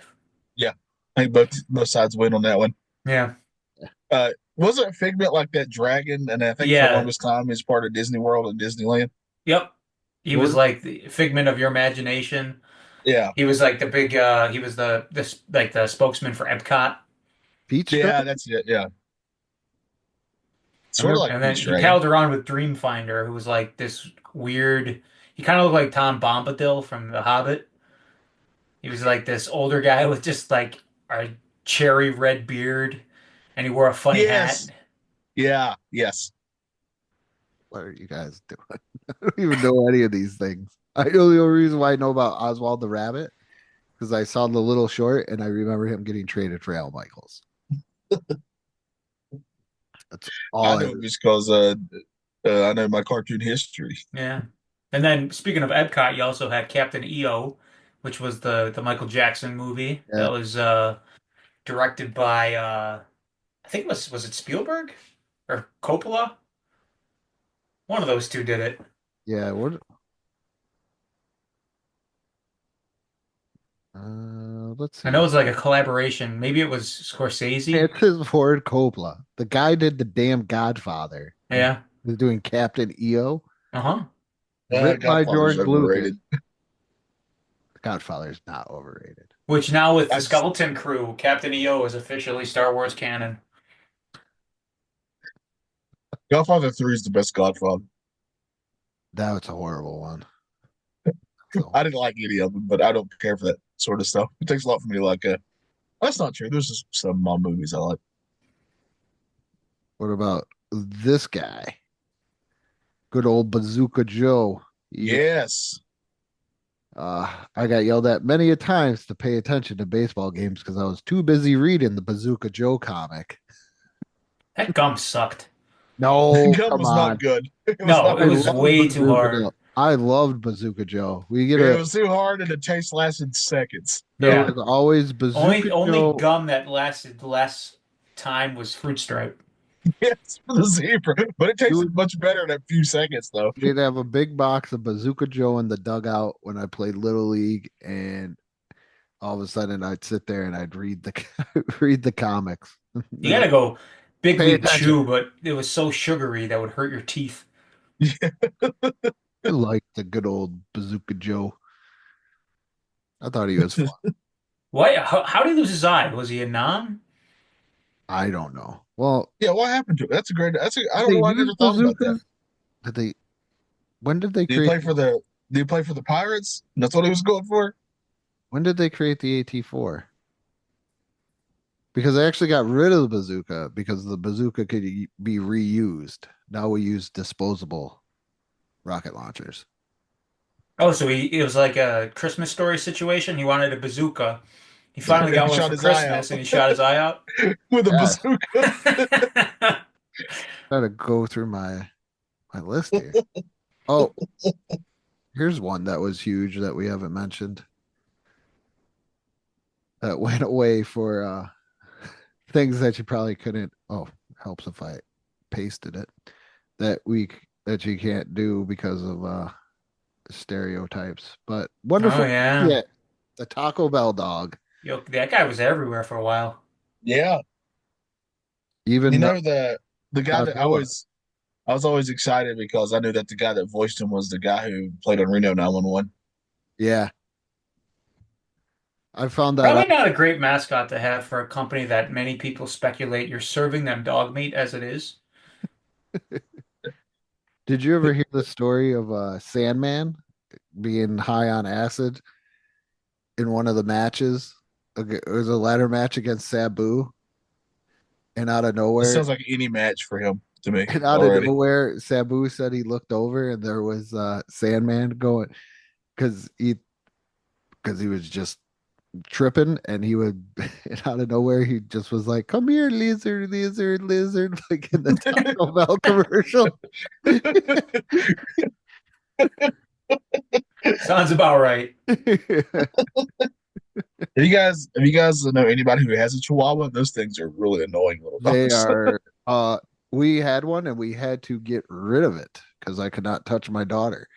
Yeah. I think both sides win on that one. Yeah. Wasn't Figment like that dragon? And I think for the Yeah. longest time he's part of Disney World and Disneyland. Yep. He was like the figment of your imagination. Yeah. He was like the big he was the like the spokesman for Epcot. Peach Yeah, Dragon? that's it. Yeah. I Sort of remember. like And then Peach he Dragon. palled around with Dreamfinder, who was like this weird he kind of looked like Tom Bombadil from The Hobbit. He was like this older guy with just like a cherry red beard and he wore a funny hat. Yes. Yeah. Yes. What are you guys doing? I don't even know any of these things. I know the only reason why I know about Oswald the Rabbit because I saw the little short and I remember him getting traded for Al Michaels. That's I all I know it just because I know my cartoon history. Yeah. And then speaking of Epcot, you also had Captain EO, which was the Michael Jackson movie yeah, that was directed by I think was it Spielberg or Coppola? One of those two did it. yeah. What? Let's I know see. it's like a collaboration. Maybe it was Scorsese. It's his Ford Coppola. The guy did the damn Godfather. And Yeah. he's doing Captain EO, Uh-huh. written by Godfather's George Lucas. overrated. Godfather's not overrated. Which now with the That's Skeleton Crew, Captain EO is officially Star Wars canon. Godfather 3 is the best Godfather. That's a horrible one. So, I didn't like any of them, but I don't care for that sort of stuff. It takes a lot for me to like. That's not true. There's just some movies I like. what about this guy? Good old Bazooka Joe. Yes. I got yelled at many a times to pay attention to baseball games because I was too busy reading the Bazooka Joe comic. That gum sucked. No, Gum come was on. not good. It was No, not it I good was at all. loved way too Bazooka hard. Joe. I loved Bazooka Joe. We get It a was too hard, and the taste lasted seconds. there Yeah. was always Bazooka Only Joe. gum that lasted less time was Fruit Stripe. Yes, for the zebra, but it You tasted would, much better in a few seconds, though. we'd have a big box of Bazooka Joe in the dugout when I played Little League, and all of a sudden I'd sit there and I'd read the read the comics. You gotta go Big Pay League attention. Chew, but it was so sugary that would hurt your teeth. I like the good old Bazooka Joe. I thought he was fun. Why? How did he lose his eye? Was he a non? I don't know. Well, Yeah, what happened to it? That's a great. I did don't they know why I use never thought about that. bazookas? Did they? When did they Do you create? play for the? Do you play for the Pirates? That's what he was going for. When did they create the AT-4? Because they actually got rid of the bazooka because the bazooka could be reused. Now we use disposable rocket launchers. Oh, so it was like a Christmas story situation. He wanted a bazooka. He finally got He one shot for his eye Christmas, out and he shot his eye out. with a Yes. bazooka. Try to go through my list here. Oh, here's one that was huge that we haven't mentioned. That went away for things that you probably couldn't. Oh, helps if I pasted it. That you can't do because of stereotypes. But wonderful. Oh yeah, Yeah, the Taco Bell dog. yo, that guy was everywhere for a while. Yeah, Even you know the guy that Godzilla. I was always excited because I knew that the guy that voiced him was the guy who played on Reno 911. Yeah, I found that Probably out. not a great mascot to have for a company that many people speculate you're serving them dog meat as it is. Did you ever hear the story of Sandman being high on acid in one of the matches? Okay, it was a ladder match against Sabu, and out of This nowhere, sounds like any match for him to me and out of already. nowhere, Sabu said he looked over and there was Sandman going because he was just tripping, and he would and out of nowhere he just was like, "Come here, lizard, lizard, lizard," like in the Taco Bell commercial. Sounds about right. Have you guys know anybody who has a Chihuahua? Those things are really annoying little They dogs. are. We had one, and we had to get rid of it because I could not touch my daughter.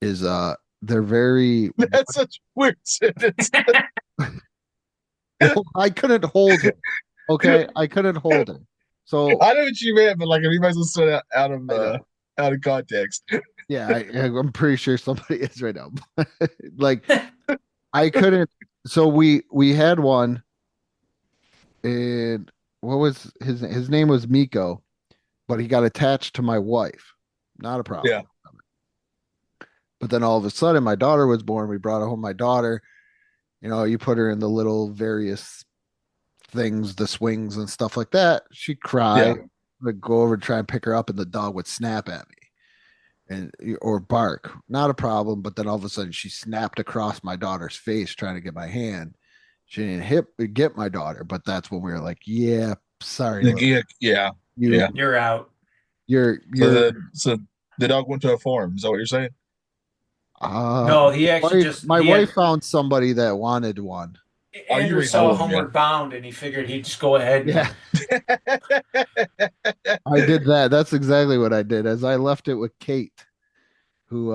Is they're very. That's such a weird sentence. I couldn't hold her. Okay, I couldn't hold her. So I know what you meant, but like if you might as well say it I know. out of context. Yeah, I'm pretty sure somebody is right now. Like I couldn't. So we had one, and what was his name was Miko, but he got attached to my wife. Not a problem. Yeah. But then all of a sudden, my daughter was born. We brought home my daughter. You put her in the little various things, the swings and stuff like that. She'd cry. Yeah. I'd go over and try and pick her up, and the dog would snap at me or bark. Not a problem. But then all of a sudden, she snapped across my daughter's face trying to get my hand. She didn't get my daughter, but that's when we were like, "Yeah, sorry, Yeah. you, You're out. you're So the dog went to a farm. Is that what you're saying? No, he actually just my he wife had, found somebody that wanted one. Oh, you Andrew raised saw one, yeah. Homeward Bound, and he figured he'd just go ahead. And, Yeah, I did that. That's exactly what I did. As I left it with Kate, who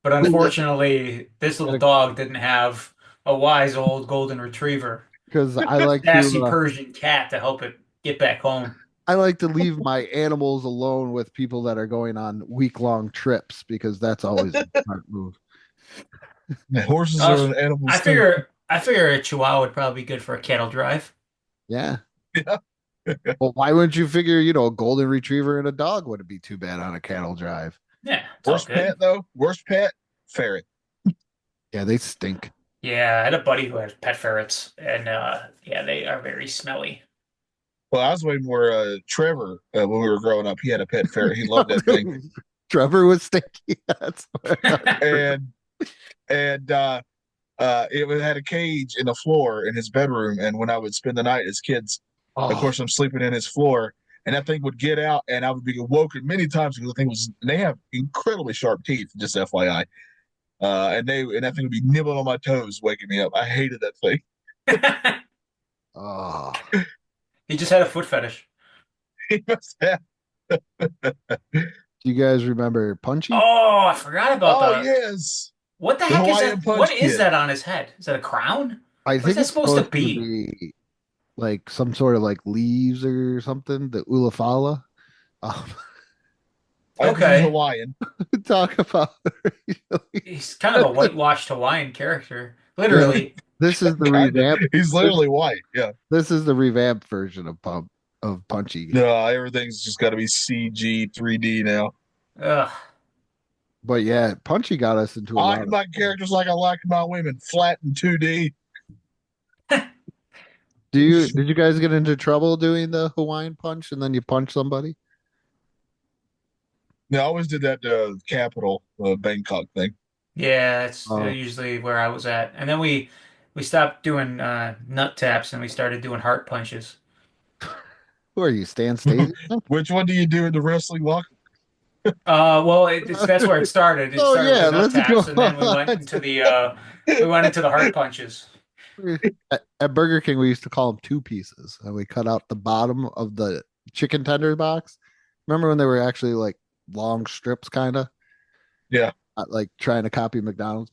but unfortunately, this little dog didn't have a wise old golden retriever, because I like sassy to Persian cat to help it get back home. I like to leave my animals alone with people that are going on week-long trips because that's always a smart move. Horses Uh, are an animal. I figure a Chihuahua would probably be good for a cattle drive. Yeah. Yeah. Well, why wouldn't you figure, a golden retriever and a dog wouldn't be too bad on a cattle drive? Yeah, it's all Worst good. pet though. Worst pet. Ferret. Yeah, they stink. Yeah, I had a buddy who had pet ferrets, and yeah, they are very smelly. Well, I was waiting for Trevor when we were growing up. He had a pet ferret. He loved that thing. Trevor was stinky. That's and it had a cage in the floor in his bedroom. And when I would spend the night as kids, of course, I'm sleeping in his floor, and that thing would get out, and I would be awoken many times because the thing was. They have incredibly sharp teeth, just FYI. And that thing would be nibbling on my toes, waking me up. I hated that thing. Oh. He just had a foot fetish. He must have. Do you guys remember Punchy? Oh, I forgot about Oh that. yes. What the The heck is Hawaiian that? Punch What is Kid. that on his head? Is that a crown? I What is think that it's supposed to be? like some sort of like leaves or something, the ulafala. Um, I think Okay. he's Hawaiian. talk about He's kind of a whitewashed Hawaiian character. Literally. this is the Kinda. revamp. He's literally white. Yeah. This is the revamped version of Punchy. No, everything's just got to be CG 3D now. Ugh. But yeah, Punchy got us into a I lot like of my characters like I like my women, flat and 2D. Did you guys get into trouble doing the Hawaiian punch and then you punch somebody? No, I always did that capital Bangkok thing. Yeah, it's Oh. usually where I was at. And then we stopped doing nut taps and we started doing heart punches. Who are you, Stan Stasiak? Which one do you do in the wrestling locker? Well, that's where it started. It Oh, started yeah, with the nut let's taps, go and then we on. went into the heart punches. At Burger King, we used to call them two pieces, and we cut out the bottom of the chicken tender box. Remember when they were actually like long strips, kind of? Yeah. Like trying to copy McDonald's.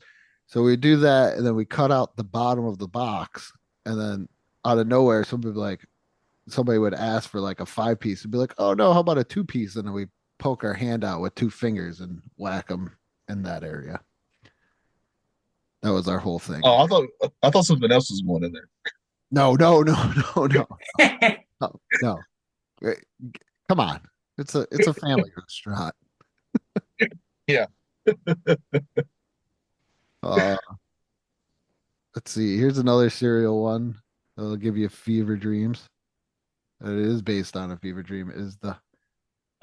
So we do that, and then we cut out the bottom of the box, and then out of nowhere, somebody would ask for like a 5-piece and be like, "Oh no, how about a 2-piece?" And then we poke our hand out with 2 fingers and whack them in that area. That was our whole thing. Oh, I thought something else was going in there. No. No. Wait, come on. It's a family restaurant. Yeah. Let's see. Here's another cereal one that'll give you fever dreams. It is based on a fever dream. Is the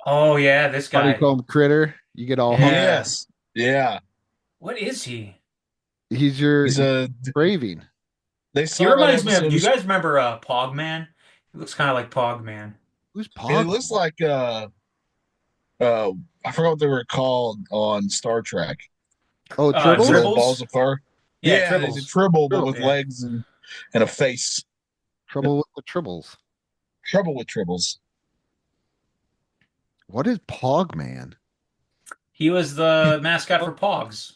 Oh yeah, this guy. honeycomb critter. You get all Yeah. hungry. Yes. Yeah. What is he? He's your He's a. craving. They He saw that reminds me of. episode. Do you guys remember Pog Man? He looks kind of like Pog Man. Who's It Pog? looks like I forgot what they were called on Star Trek. Oh, Tribble. Little balls Tribbles. of fur. Yeah, Yeah, he's a Tribbles. tribble, but Tribble. with Yeah. legs and a face. Trouble with the Tribbles. Trouble with tribbles. What is Pog Man? He was the mascot for Pogs.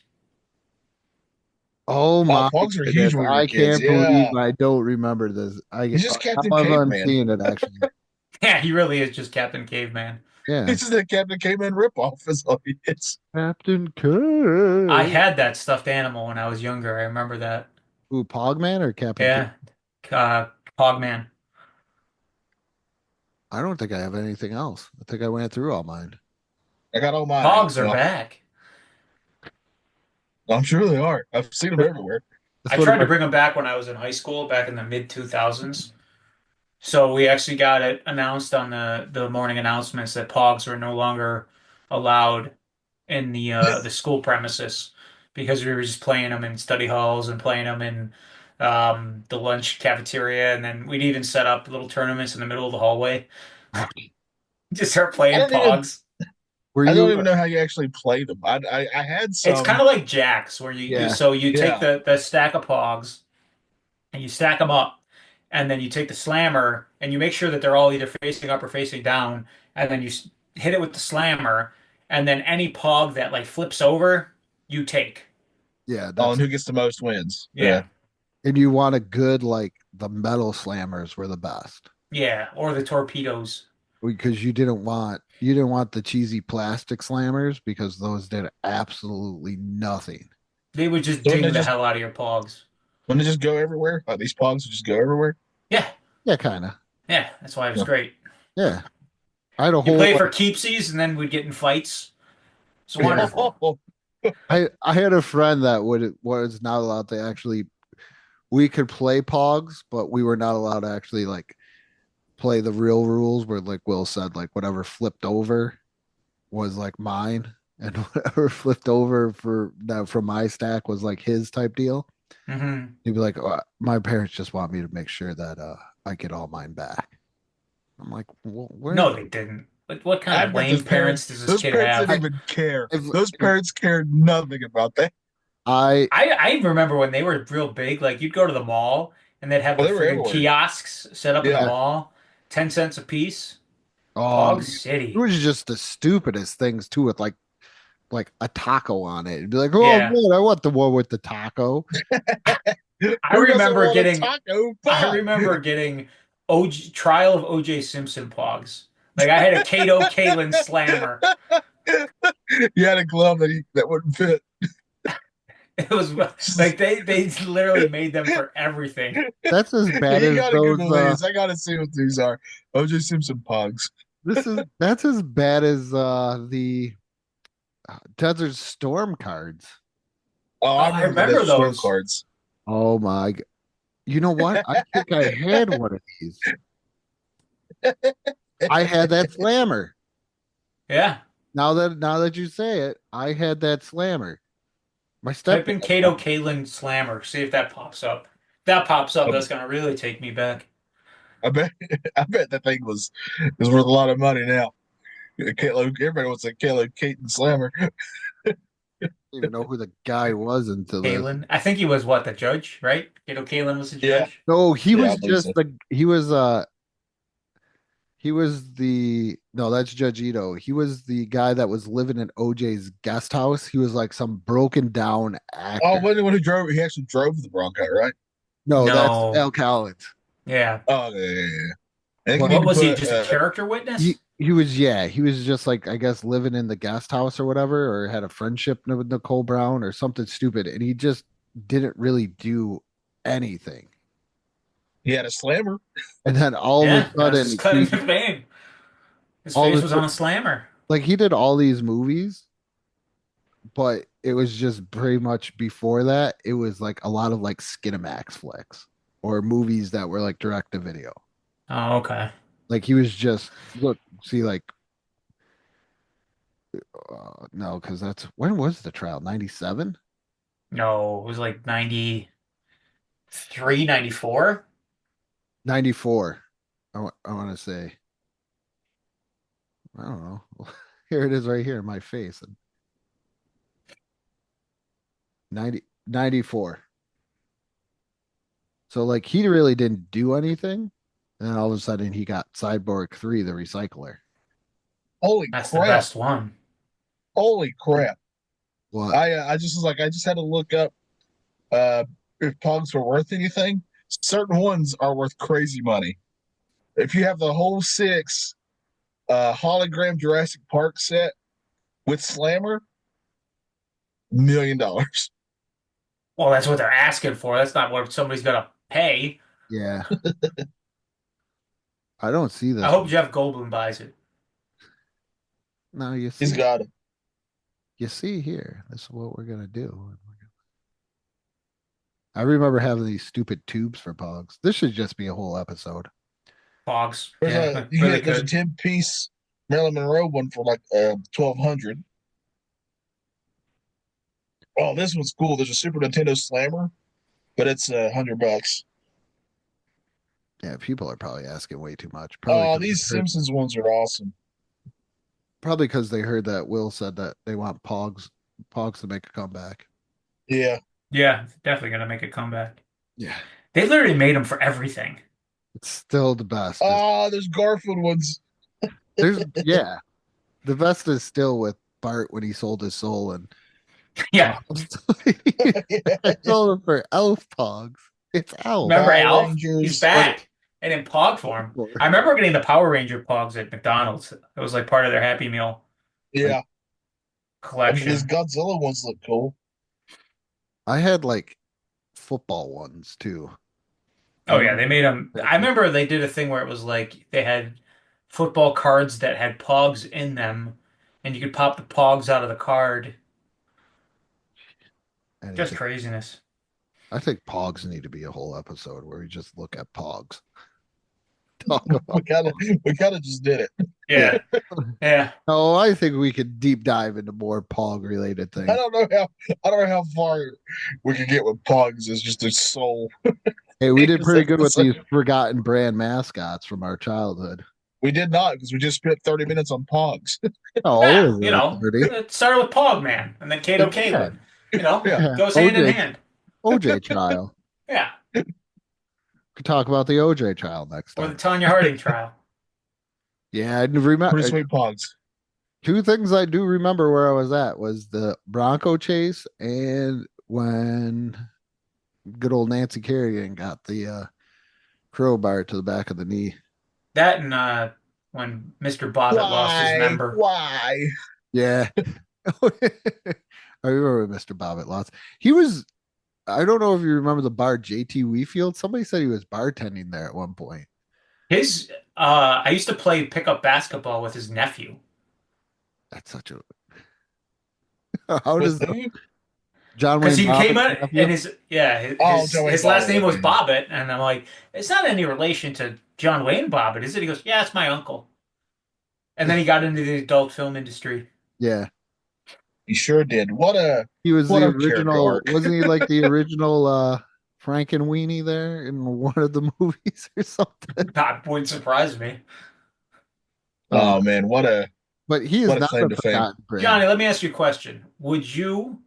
Oh my Pogs were goodness! huge when we were I kids. can't believe Yeah, I don't remember this. he's just Captain however I'm Caveman. seeing it actually. Yeah, he really is just Captain Caveman. Yeah, He's just a Captain Caveman ripoff. Is all he is. Captain Kirk. I had that stuffed animal when I was younger. I remember that. Who, Pogman or Captain Kirk? Yeah, Pogman. I don't think I have anything else. I think I went through all mine. I got all mine. Pogs are Well, back. I'm sure they are. I've seen them everywhere. That's I what tried to about- bring them back when I was in high school, back in the mid 2000s. So we actually got it announced on the morning announcements that Pogs were no longer allowed in the school premises because we were just playing them in study halls and playing them in the lunch cafeteria, and then we'd even set up little tournaments in the middle of the hallway. Just start I playing don't even. Pogs. Were I don't you? even know how you actually play them. I had some. It's kind of like jacks, where Yeah. you take Yeah. the stack of Pogs and you stack them up, and then you take the slammer and you make sure that they're all either facing up or facing down, and then you hit it with the slammer, and then any Pog that like flips over, you take. Yeah, Oh, and who gets the most wins? Yeah. and you want a good like the metal slammers were the best Yeah, or the torpedoes. because you didn't want the cheesy plastic slammers because those did absolutely nothing. They would just Don't ding they the just- hell out of your Pogs. Wouldn't it just go everywhere? Like these Pogs would just go everywhere. Yeah, Yeah, kind of. yeah, that's why it was Yeah. great. Yeah, I had a You whole. play for keepsies, and then we'd get in fights. It's wonderful. I had a friend that was not allowed to actually. We could play Pogs, but we were not allowed to actually like play the real rules. Where like Will said, like whatever flipped over was like mine, and whatever flipped over from my stack was like his type deal. hmm He'd be like, oh, my parents just want me to make sure that I get all mine back. I'm like, well, where? No, they didn't. What kind I of bet lame those parents does this Those kid parents have? didn't even care. If- Those parents cared nothing about that. I remember when they were real big, like you'd go to the mall and they'd have Oh, the they were freaking everywhere. kiosks set up in Yeah. the mall, 10 cents a piece. Oh, Pog it City. was just the stupidest things too, with like a taco on it. It'd be like, oh Yeah. man, I want the one with the taco. I Who doesn't remember want a getting taco? I Fuck. remember getting Trial of OJ Simpson Pogs. Like I had a Kato Kalin slammer. You had a glove that wouldn't fit. It was like they literally made them for everything. That's as bad You as gotta those. Google these. I gotta see what these are. OJ Simpson Pogs. That's as bad as the Desert Storm cards. Oh, I remember those swim those. cards. Oh my! You know what? I think I had one of these. I had that slammer. Yeah. Now that you say it, I had that slammer. My Type step. in Kato Kalin slammer. See if that pops up. If that pops up, that's gonna really take me back. I bet that thing is worth a lot of money now. Everybody wants a Kalo Caton Slammer. I didn't even know who the guy was until this. Kalin. I think he was what, the judge, right? Kato Kalin was the Yeah. judge. No, he Yeah, I was believe just so. he was the no, that's Judge Ito. He was the guy that was living in OJ's guest house. He was like some broken down actor. Oh, wasn't the one who drove? He actually drove the Bronco, right? No, No. that's Al Collins. Yeah. Oh, yeah. I think What we need What to was he? put, Just a character witness? He was just like I guess living in the guest house or whatever, or had a friendship with Nicole Brown or something stupid, and he just didn't really do anything. He had a slammer. And then all Yeah, of a sudden, that's his claim he- to fame. His all face of a was on a slammer. like he did all these movies, but it was just pretty much before that, it was like a lot of like Skinamax flicks or movies that were like direct to video. Oh, okay. Like he was just see like no, because that's when was the trial? 97? No, it was like 93, 94. 94. I want to say. I don't know. Here it is right here in my face. 94. So like he really didn't do anything. And then all of a sudden he got Cyborg 3, the recycler. Holy That's the crap! best one. Holy crap! What? I just was like, I just had to look up uh if Pogs were worth anything. Certain ones are worth crazy money. If you have the whole six hologram Jurassic Park set with Slammer, $1 million. Well, that's what they're asking for. That's not what somebody's gonna pay. Yeah. I don't see I this hope one. Jeff Goldblum buys it. No, you He's see. got it. You see here. This is what we're gonna do. I remember having these stupid tubes for Pogs. This should just be a whole episode. Pogs. There's Yeah, really there's a good. 10-piece Marilyn Monroe one for like 1,200. Oh, this one's cool. There's a Super Nintendo Slammer, but it's $100. Yeah, people are probably asking way too much. Oh, these Simpsons ones are awesome. Probably because they heard that Will said that they want Pogs to make a comeback. Yeah. Yeah, definitely gonna make a comeback. Yeah. They literally made them for everything. It's still the best. Oh, there's Garfield ones. Yeah. The best is still with Bart when he sold his soul and Yeah. I sold him for Elf Pogs. It's Elf. Remember Power Alf? Rangers. He's back. And in Pog form. I remember getting the Power Ranger Pogs at McDonald's. It was like part of their Happy Meal Yeah. collection. These Godzilla ones look cool. I had like football ones too. Oh yeah, they made them. I remember they did a thing where it was like they had football cards that had Pogs in them, and you could pop the Pogs out of the card. Just craziness. I think Pogs need to be a whole episode where we just look at Pogs. Talk about we kind of just did it. Yeah. Yeah. Oh, I think we could deep dive into more Pog related things. I don't know how far we could get with Pogs as just a soul. Hey, we did pretty good with these forgotten brand mascots from our childhood. We did not because we just spent 30 minutes on Pogs. Oh, Yeah, it was you know, 30. it started with Pog Man, and then Kato Kalin. You know, Yeah. goes hand in hand. OJ trial. Yeah. Could talk about the OJ trial next Or the time. Tanya Harding trial. Yeah, I remember. Pretty sweet Pogs. Two things I do remember where I was at was the Bronco chase and when good old Nancy Kerrigan got the crowbar to the back of the knee. That and when Mr. Bobbitt lost his member. Why? Yeah. I remember Mr. Bobbitt lost. He was, I don't know if you remember the bar JT Wheefield. Somebody said he was bartending there at one point. I used to play pickup basketball with his nephew. That's such a. How does John Wayne? Because he came Bobbitt's out nephew? and his last name was Bobbitt, and I'm like, it's not any relation to John Wayne Bobbitt, is it? He goes, yeah, it's my uncle. And then he got into the adult film industry. Yeah. He sure did. He was what the a character original, arc. wasn't he like the original Frankenweenie there in one of the movies or something? That wouldn't surprise me. Oh man, but he is what a not claim a to fame. forgotten brand. Johnny, let me ask you a question. Would you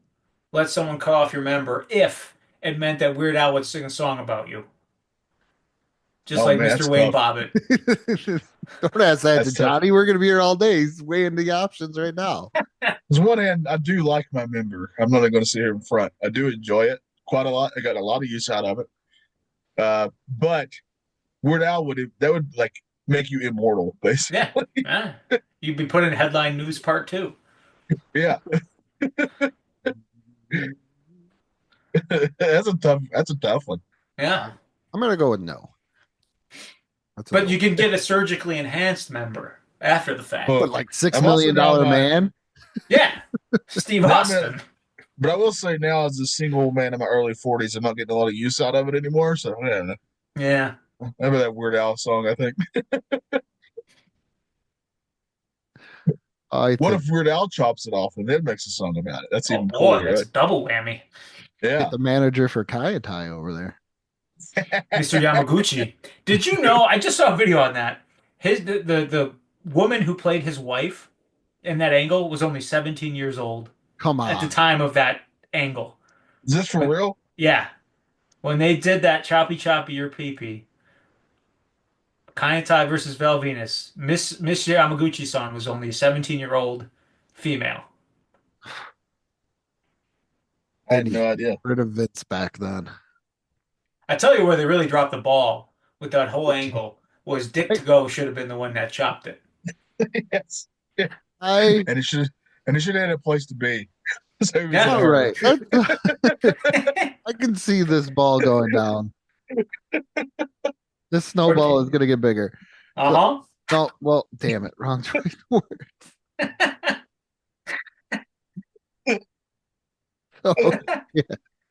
let someone cut off your member if it meant that Weird Al would sing a song about you? Just like man, Mr. Wayne tough. Don't Bobbitt. ask that That's to tough. Johnny. We're going to be here all day. He's weighing the options right now. On one hand, I do like my member. I'm not going to sit here in front. I do enjoy it quite a lot. I got a lot of use out of it. But Weird Al would like make you immortal, basically. Yeah. You'd be put in headline news part 2. Yeah. That's a tough one. Yeah. I'm going to go with no. But you can get a surgically enhanced member after the fact. But like $6 I'm also million now, man. Yeah. Steve Austin. But I will say now, as a single man in my early 40s, I'm not getting a lot of use out of it anymore. So I don't know. Yeah. Remember that Weird Al song, I think. What if Weird Al chops it off and then makes a song about it? That's Oh even boy, cooler, that's right? a double whammy. Yeah. Get the manager for Kayatai over there. Mr. Yamaguchi. Did you know? I just saw a video on that. The woman who played his wife in that angle was only 17 years old Come at the on. time of that angle. Is this for real? Yeah, when they did that choppy choppy your pee pee, Kanetai versus Val Venus, Miss Yamaguchi-san was only a 17-year-old female. I They had need to no get idea. rid of Vince back then. I tell you where they really dropped the ball with that whole angle was Dick to go should have been the one that chopped it. Yes. I And it should have had a place to be. So he was Yeah. in a all hurry. right. I can see this ball going down. This snowball is gonna get bigger. Uh-huh. No, well, damn it, wrong choice. of word. So, yeah,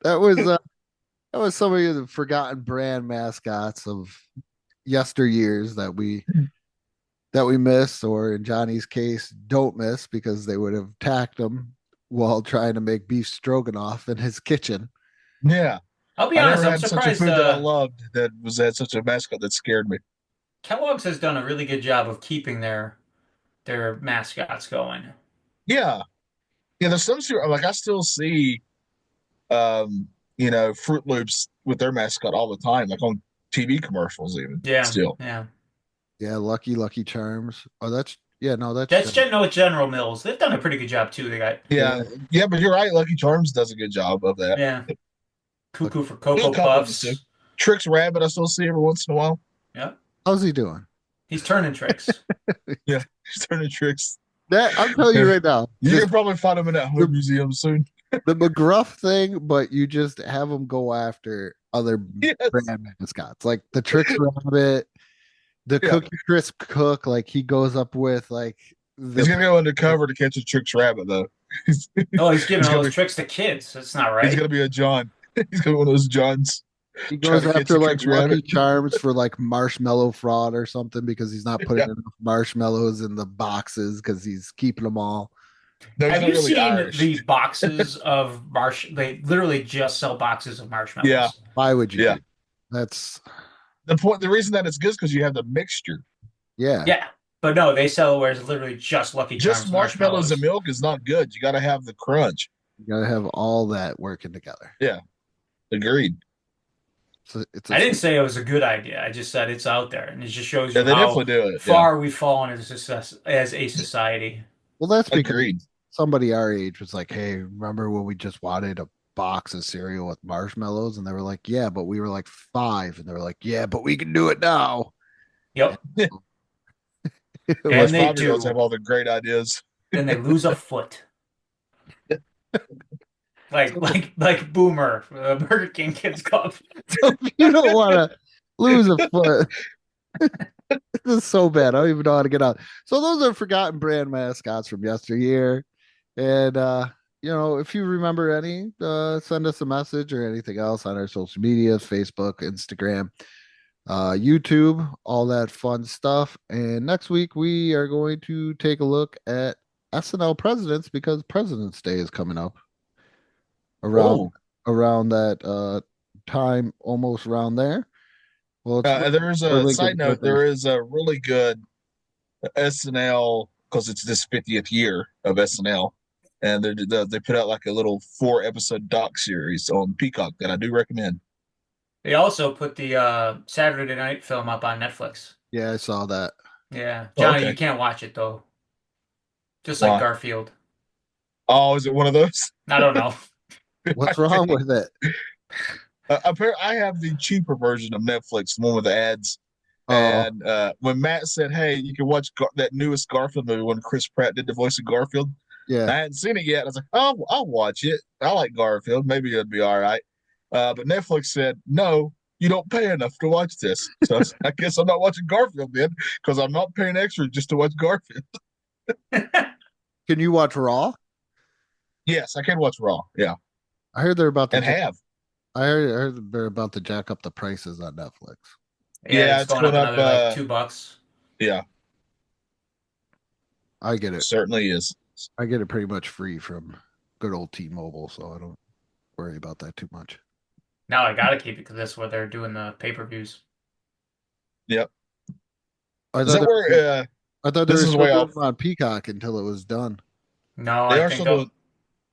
that was some of the forgotten brand mascots of yesteryears that we miss, or in Johnny's case, don't miss because they would have attacked him while trying to make beef stroganoff in his kitchen. Yeah. I'll be I honest, never I'm had such a surprised food that I loved that had such a mascot that scared me. Kellogg's has done a really good job of keeping their mascots going. Yeah. Yeah, there's some like I still see Fruit Loops with their mascot all the time, like on TV commercials even Yeah, still. yeah. Yeah, Lucky Charms. Oh, that's yeah, no, That's General Mills. They've done a pretty good job too. They got Yeah. Yeah, but you're right, Lucky Charms does a good job of that. yeah, Cuckoo for There's a Cocoa couple of them too. Puffs. Tricks Rabbit I still see every once in a while. Yep, how's he doing? he's turning tricks. Yeah, he's turning tricks. That I'm telling you right now. You just can probably find him in that home museum soon. the McGruff thing, but you just have them go after other Yes. brand mascots, like the Tricks Rabbit, the Yeah. Cookie Crisp Cook. Like he goes up with like He's gonna go undercover to catch a Tricks Rabbit though. Oh, he's giving He's all gonna those be- tricks to kids. That's not He's right. gonna be a John. He's gonna be one of those Johns. he trying goes to catch after the like Tricks Lucky Rabbit. Charms for like marshmallow fraud or something because he's not putting Yeah. enough marshmallows in the boxes because he's keeping them all. No, he's Have not you really seen Irish. the boxes of They literally just sell boxes of marshmallows. Yeah. Why would you? Yeah. do that? That's The reason that it's good is because you have the mixture. yeah. Yeah, but no, they sell where it's literally just Lucky Charms Just marshmallows and milk is not good. You got to have the crunch. You gotta have all that working together. Agreed. So it's I didn't say it was a good idea. I just said it's out there, and it just shows Yeah, you they how definitely do it. far we've fallen as a society. well, that's Yeah. because Agreed. somebody our age was like, "Hey, remember when we just wanted a box of cereal with marshmallows?" And they were like, "Yeah, but we were like 5," and they were like, "Yeah, but we can do it now." Yep. It And was- they 5-year-olds do. have all the great ideas. Then they lose a foot. Like Boomer, Burger King Kids Club. so you don't want to lose a foot. This is so bad. I don't even know how to get out. So those are forgotten brand mascots from yesteryear. And if you remember any, send us a message or anything else on our social medias, Facebook, Instagram, YouTube, all that fun stuff. And next week we are going to take a look at SNL presidents because President's Day is coming up around that time, almost around there. Well, There is or a Lincoln side note. birthday. There is a really good SNL because it's this 50th year of SNL, and they put out like a little 4-episode doc series on Peacock that I do recommend. They also put the Saturday Night film up on Netflix. Yeah, I saw that. Yeah, Johnny, okay. you can't watch it though. Just Why? like Garfield. Oh, is it one of those? I don't know. What's wrong with it? Apparently, I have the cheaper version of Netflix, the one with the ads. Oh, And when Matt said, "Hey, you can watch that newest Garfield movie," when Chris Pratt did the voice of Garfield, I yeah. hadn't seen it yet. I was like, "Oh, I'll watch it. I like Garfield. Maybe it'll be all right." But Netflix said, "No, you don't pay enough to watch this." So I guess I'm not watching Garfield then because I'm not paying extra just to watch Garfield. Can you watch Raw? Yes, I can watch Raw. Yeah, I heard they're about to. and have. I heard they're about to jack up the prices on Netflix. Yeah, It's it's going up going up, another like $2. Yeah, I get it it. certainly is. I get it pretty much free from good old T-Mobile, so I don't. worry about that too much. Now I gotta keep it because that's what they're doing the pay-per-views. Yep. I Is thought that where I thought they this were is still way doing off? them on Peacock until it was done. No, They I are think still doing.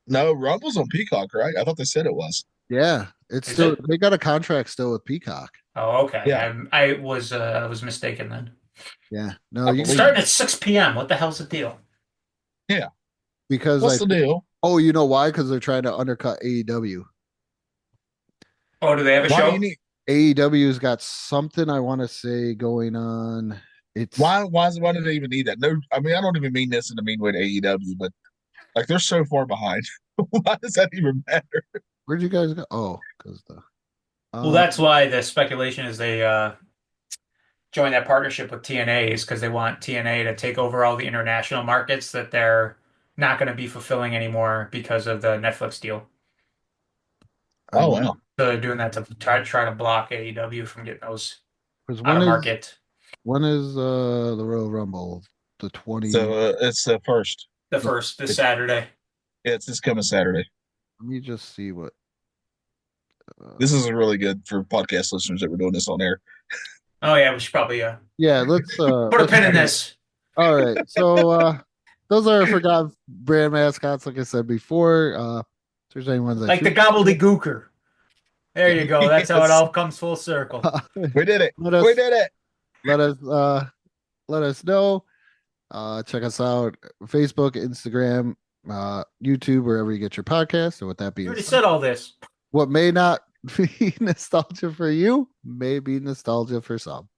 No, Rumble's on Peacock, right? I thought they said it was. Yeah, it's Is still it? they got a contract still with Peacock. Oh, okay. Yeah. I was mistaken then. Yeah, no, I you It's believe starting at 6 p.m. What the hell's the deal? Yeah. because What's the deal? oh, you know why? Because they're trying to undercut AEW. Oh, do they have a Why do show? you need? AEW's got something I want to say going on. It's Why do they even need that? No, I mean I don't even mean this in a mean way to AEW, but like they're so far behind. Why does that even matter? where'd you guys go? Oh, because the Well, that's why the speculation is they join that partnership with TNA is because they want TNA to take over all the international markets that they're not going to be fulfilling anymore because of the Netflix deal. Oh wow. So they're doing that to try to block AEW from getting those because out of market. when is the Royal Rumble? The 20. So it's the first. The first this Saturday. Yeah, it's this coming Saturday. Let me just see what. This is really good for podcast listeners that we're doing this on air. Oh yeah, we should probably Yeah, let's put a let's pin in this. All right. So those are forgotten brand mascots, like I said before. If there's anyone that Like the gobbledygooker. There you go. That's how it Yes. all comes full circle. We did it. Let us- We did it. let us know. Check us out Facebook, Instagram, YouTube, wherever you get your podcast. And with that You being already said, said all this. what may not be nostalgia for you may be nostalgia for some.